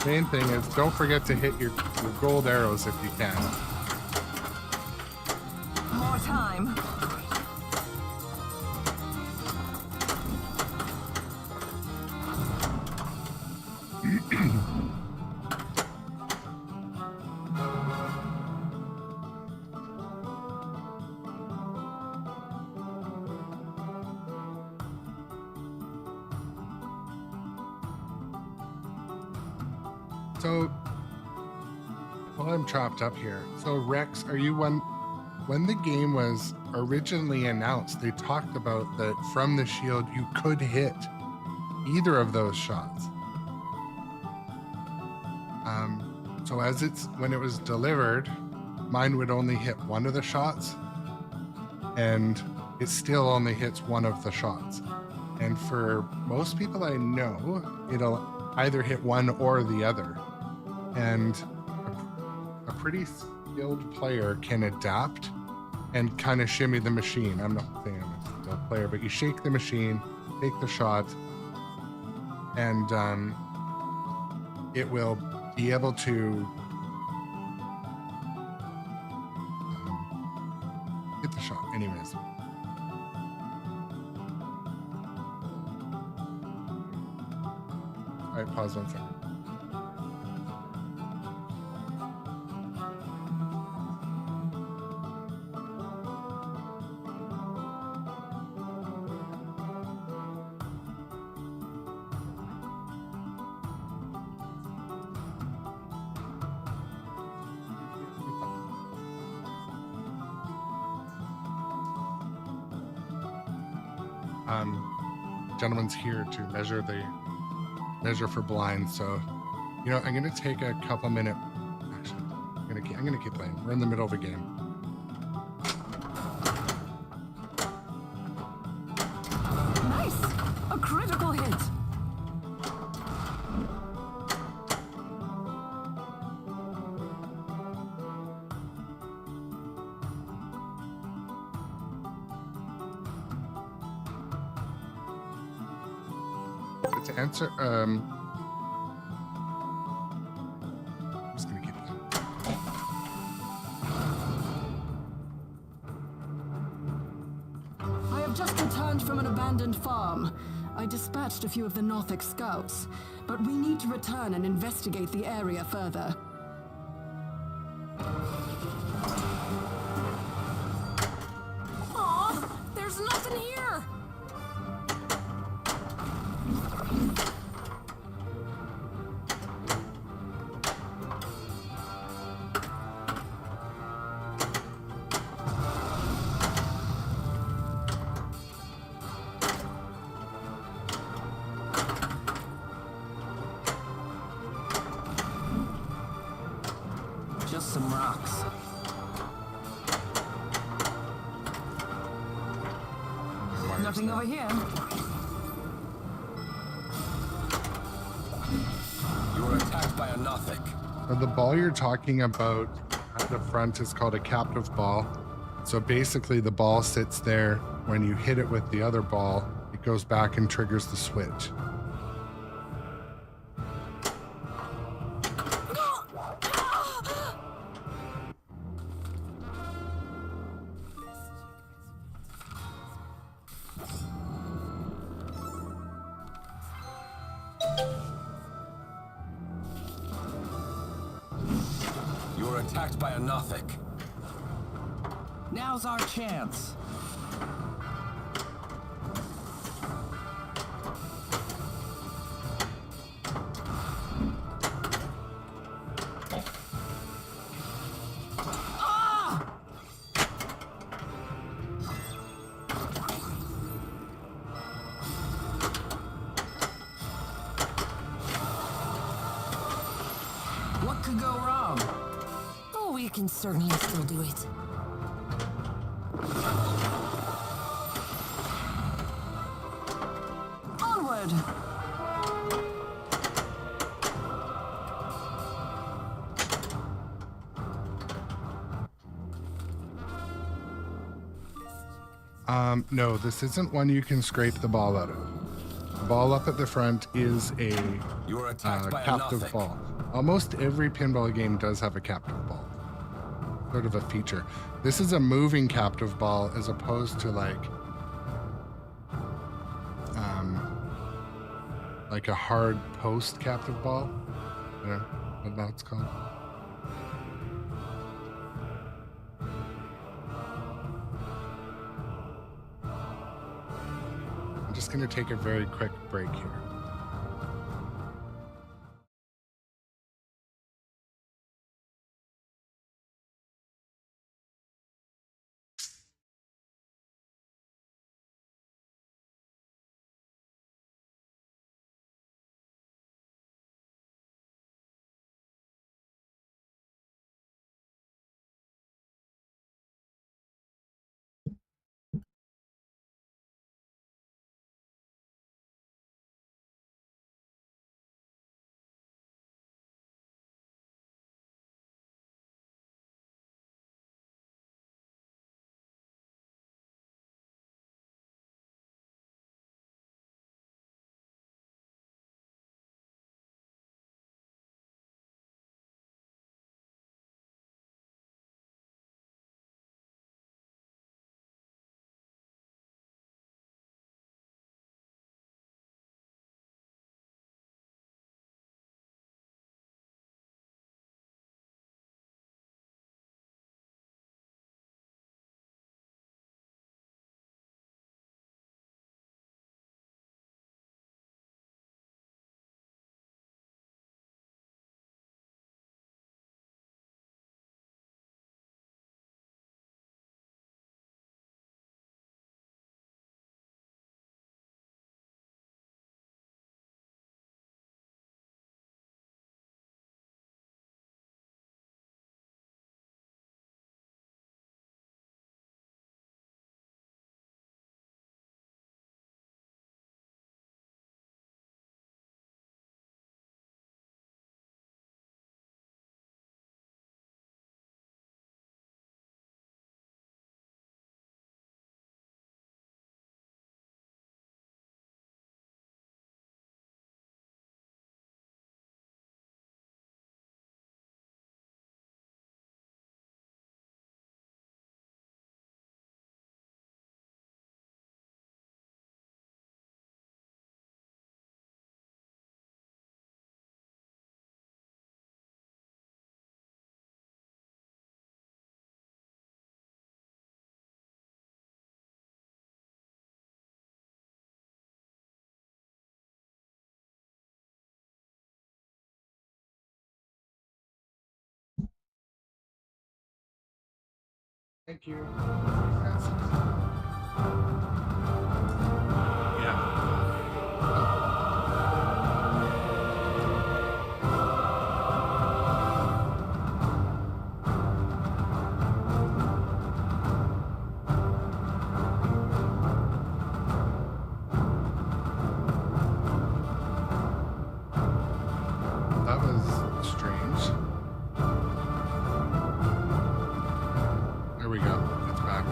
Main thing is, don't forget to hit your gold arrows if you can. More time. So, while I'm chopped up here, so Rex, are you when the game was originally announced, they talked about that from the shield you could hit either of those shots. So when it was delivered, mine would only hit one of the shots, and it still only hits one of the shots. And for most people I know, it'll either hit one or the other. And a pretty skilled player can adapt and kind of shimmy the machine. I'm not saying I'm a skilled player, but you shake the machine, take the shot, and it will be able to hit the shot. Anyways. All right, pause 1 second. Gentleman's here to measure for blinds, so I'm gonna take a couple minute. Actually, I'm gonna keep playing. We're in the middle of a game. Nice! A critical hit! To answer, I'm just gonna keep playing. I have just returned from an abandoned farm. I I dispatched a few of the Northic scouts, but we need to return and investigate the area further. Aw, there's nothing here! Just some rocks. Nothing over here. You were attacked by a Nothic. Now, the ball you're talking about at the front is called a captive ball. So basically the ball sits there. When you hit it with the other ball, it goes back and triggers the switch. You were attacked by a Nothic. Now's our chance. What could go wrong? Oh, we can certainly still do it. Onward! No, this isn't one you can scrape the ball out of. The ball up at the front is a You were attacked by a captive Nothic. ball. Almost every pinball game does have a captive ball. Sort of a feature. This is a moving captive ball as opposed to like a hard post captive ball. You know what that's called? I'm just going to take a very quick break here. Thank you. Yeah. That was strange. There we go. It's back.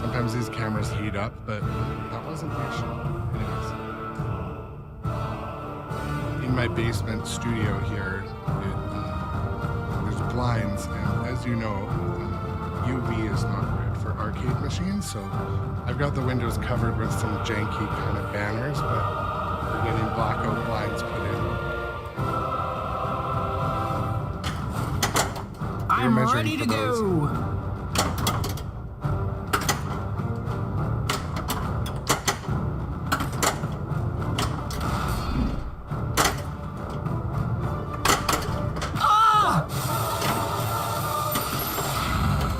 Sometimes these cameras heat up, but that wasn't the issue. Anyways. In my basement studio here, there's blinds, and as you know, UV is not good for arcade machines, so I've got the windows covered with some janky kind of banners, but we're getting blackout blinds put in. I'm measuring ready to for those. go.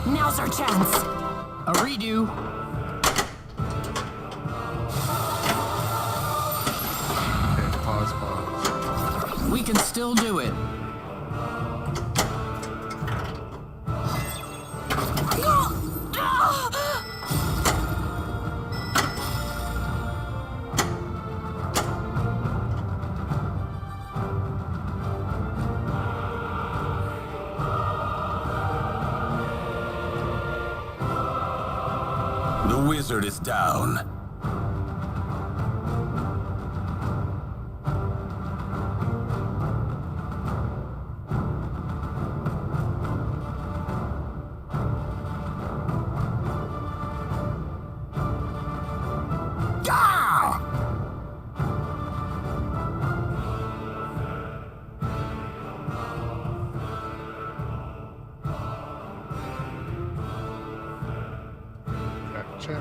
Now's our chance. A redo. Okay, pause. We can still do it. The wizard is down. Check.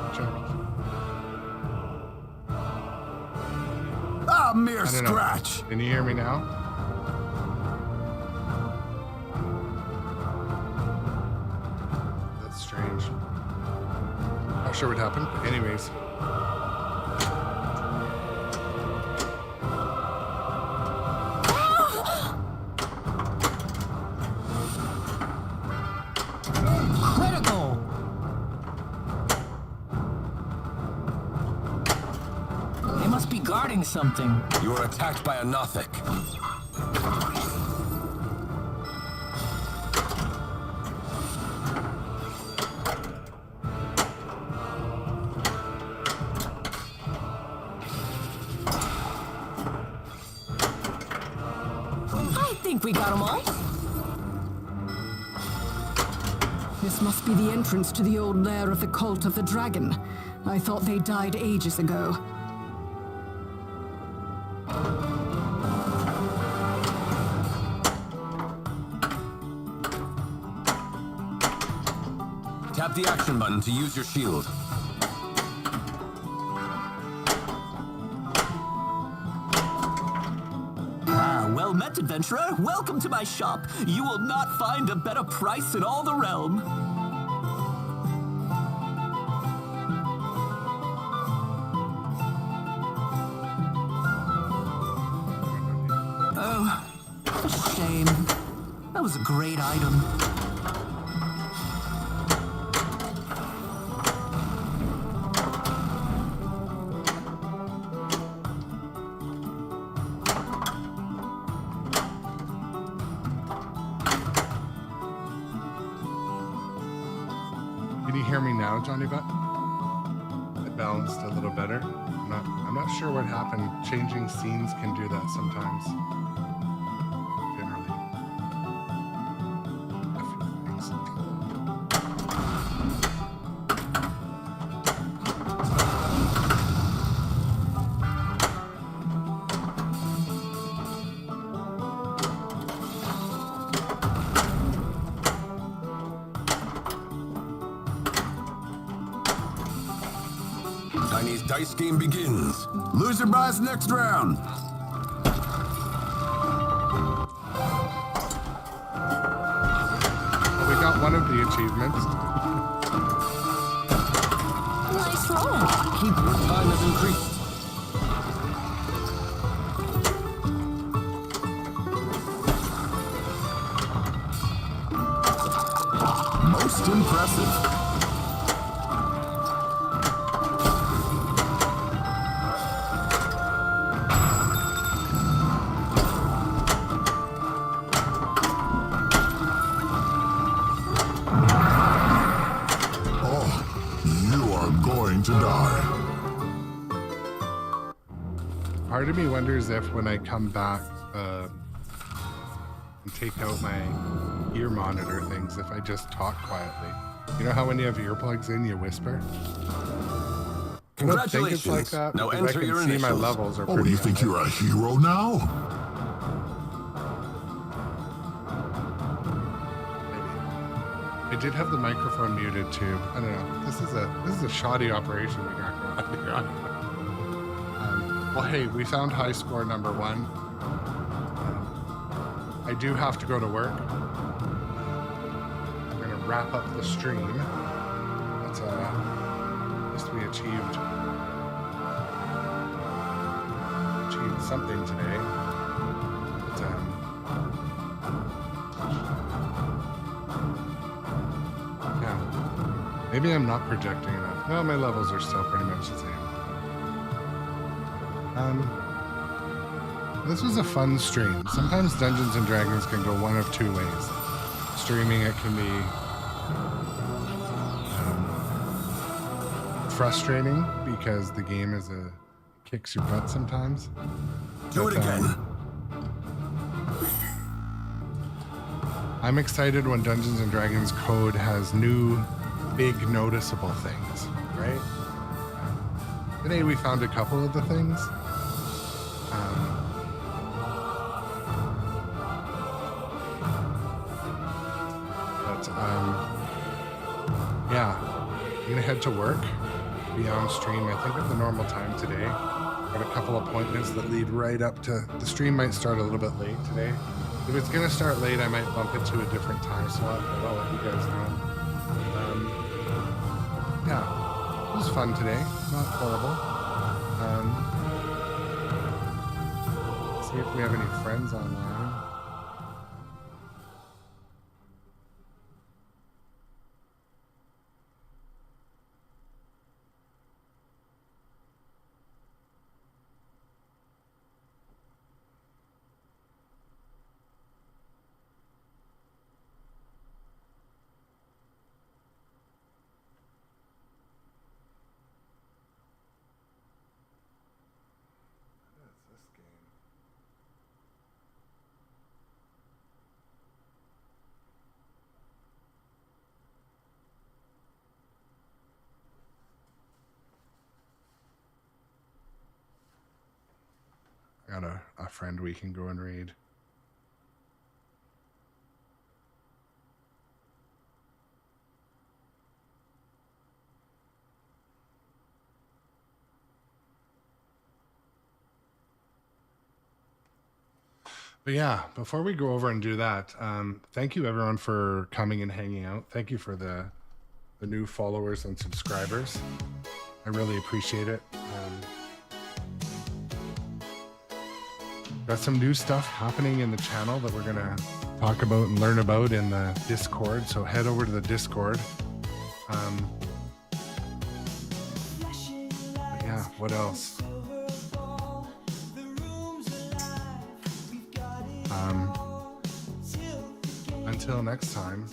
A mere I don't know. scratch. Can you hear me now? That's strange. Not sure what happened, but anyways. Critical. They must be guarding something. You are attacked by a Nothic. I think we got them all. This must be the entrance to the old lair of the Cult of the Dragon. I thought they died ages ago. Tap the action button to use your shield. Well met, adventurer. Welcome to my shop. You will not find a better price in all the realm. Oh, a shame. That was a great item. Can you hear me now, Johnny Butt? It balanced a little better. I'm not sure what happened. Changing scenes can do that sometimes. Generally. A few things. Chinese dice game begins. Loser buys next round. achievements. Nice roll. Keep your time has increased. Most impressive. To die. Part of me wonders if when I come back and take out my ear monitor things, if I just talk quietly. You know how when you have earplugs in, you whisper? I don't think it's like that. Now because enter I your can see my initials. levels are Oh, pretty you think high. you're a hero now? I did have the microphone muted too. I don't know. This is a shoddy operation we got going on here. Well, hey, we found high score number 1. I do have to go to work. I'm gonna wrap up the stream. But at least we achieved something today. But, yeah. Maybe I'm not projecting enough. No, my levels are still pretty much the same. This was a fun stream. Sometimes Dungeons and Dragons can go one of two ways. Streaming it can be frustrating because the game kicks your butt sometimes. Do it again. I'm excited when Dungeons and Dragons code has new, big, noticeable things, right? Today we found a couple of the things. Yeah, I'm gonna head to work, be on stream, I think at the normal time today. Got a couple appointments that lead right up to, the stream might start a little bit late today. If it's gonna start late, I might bump it to a different time slot, but I'll let you guys know. Yeah, it was fun today, not horrible. Let's see if we have any friends online. Got a friend we can go and read. But yeah, before we go over and do that, thank you everyone for coming and hanging out. Thank you for the new followers and subscribers. I really appreciate it. Got some new stuff happening in the channel that we're gonna talk about and learn about in the Discord. So head over to the Discord. Yeah, what else? Until next time.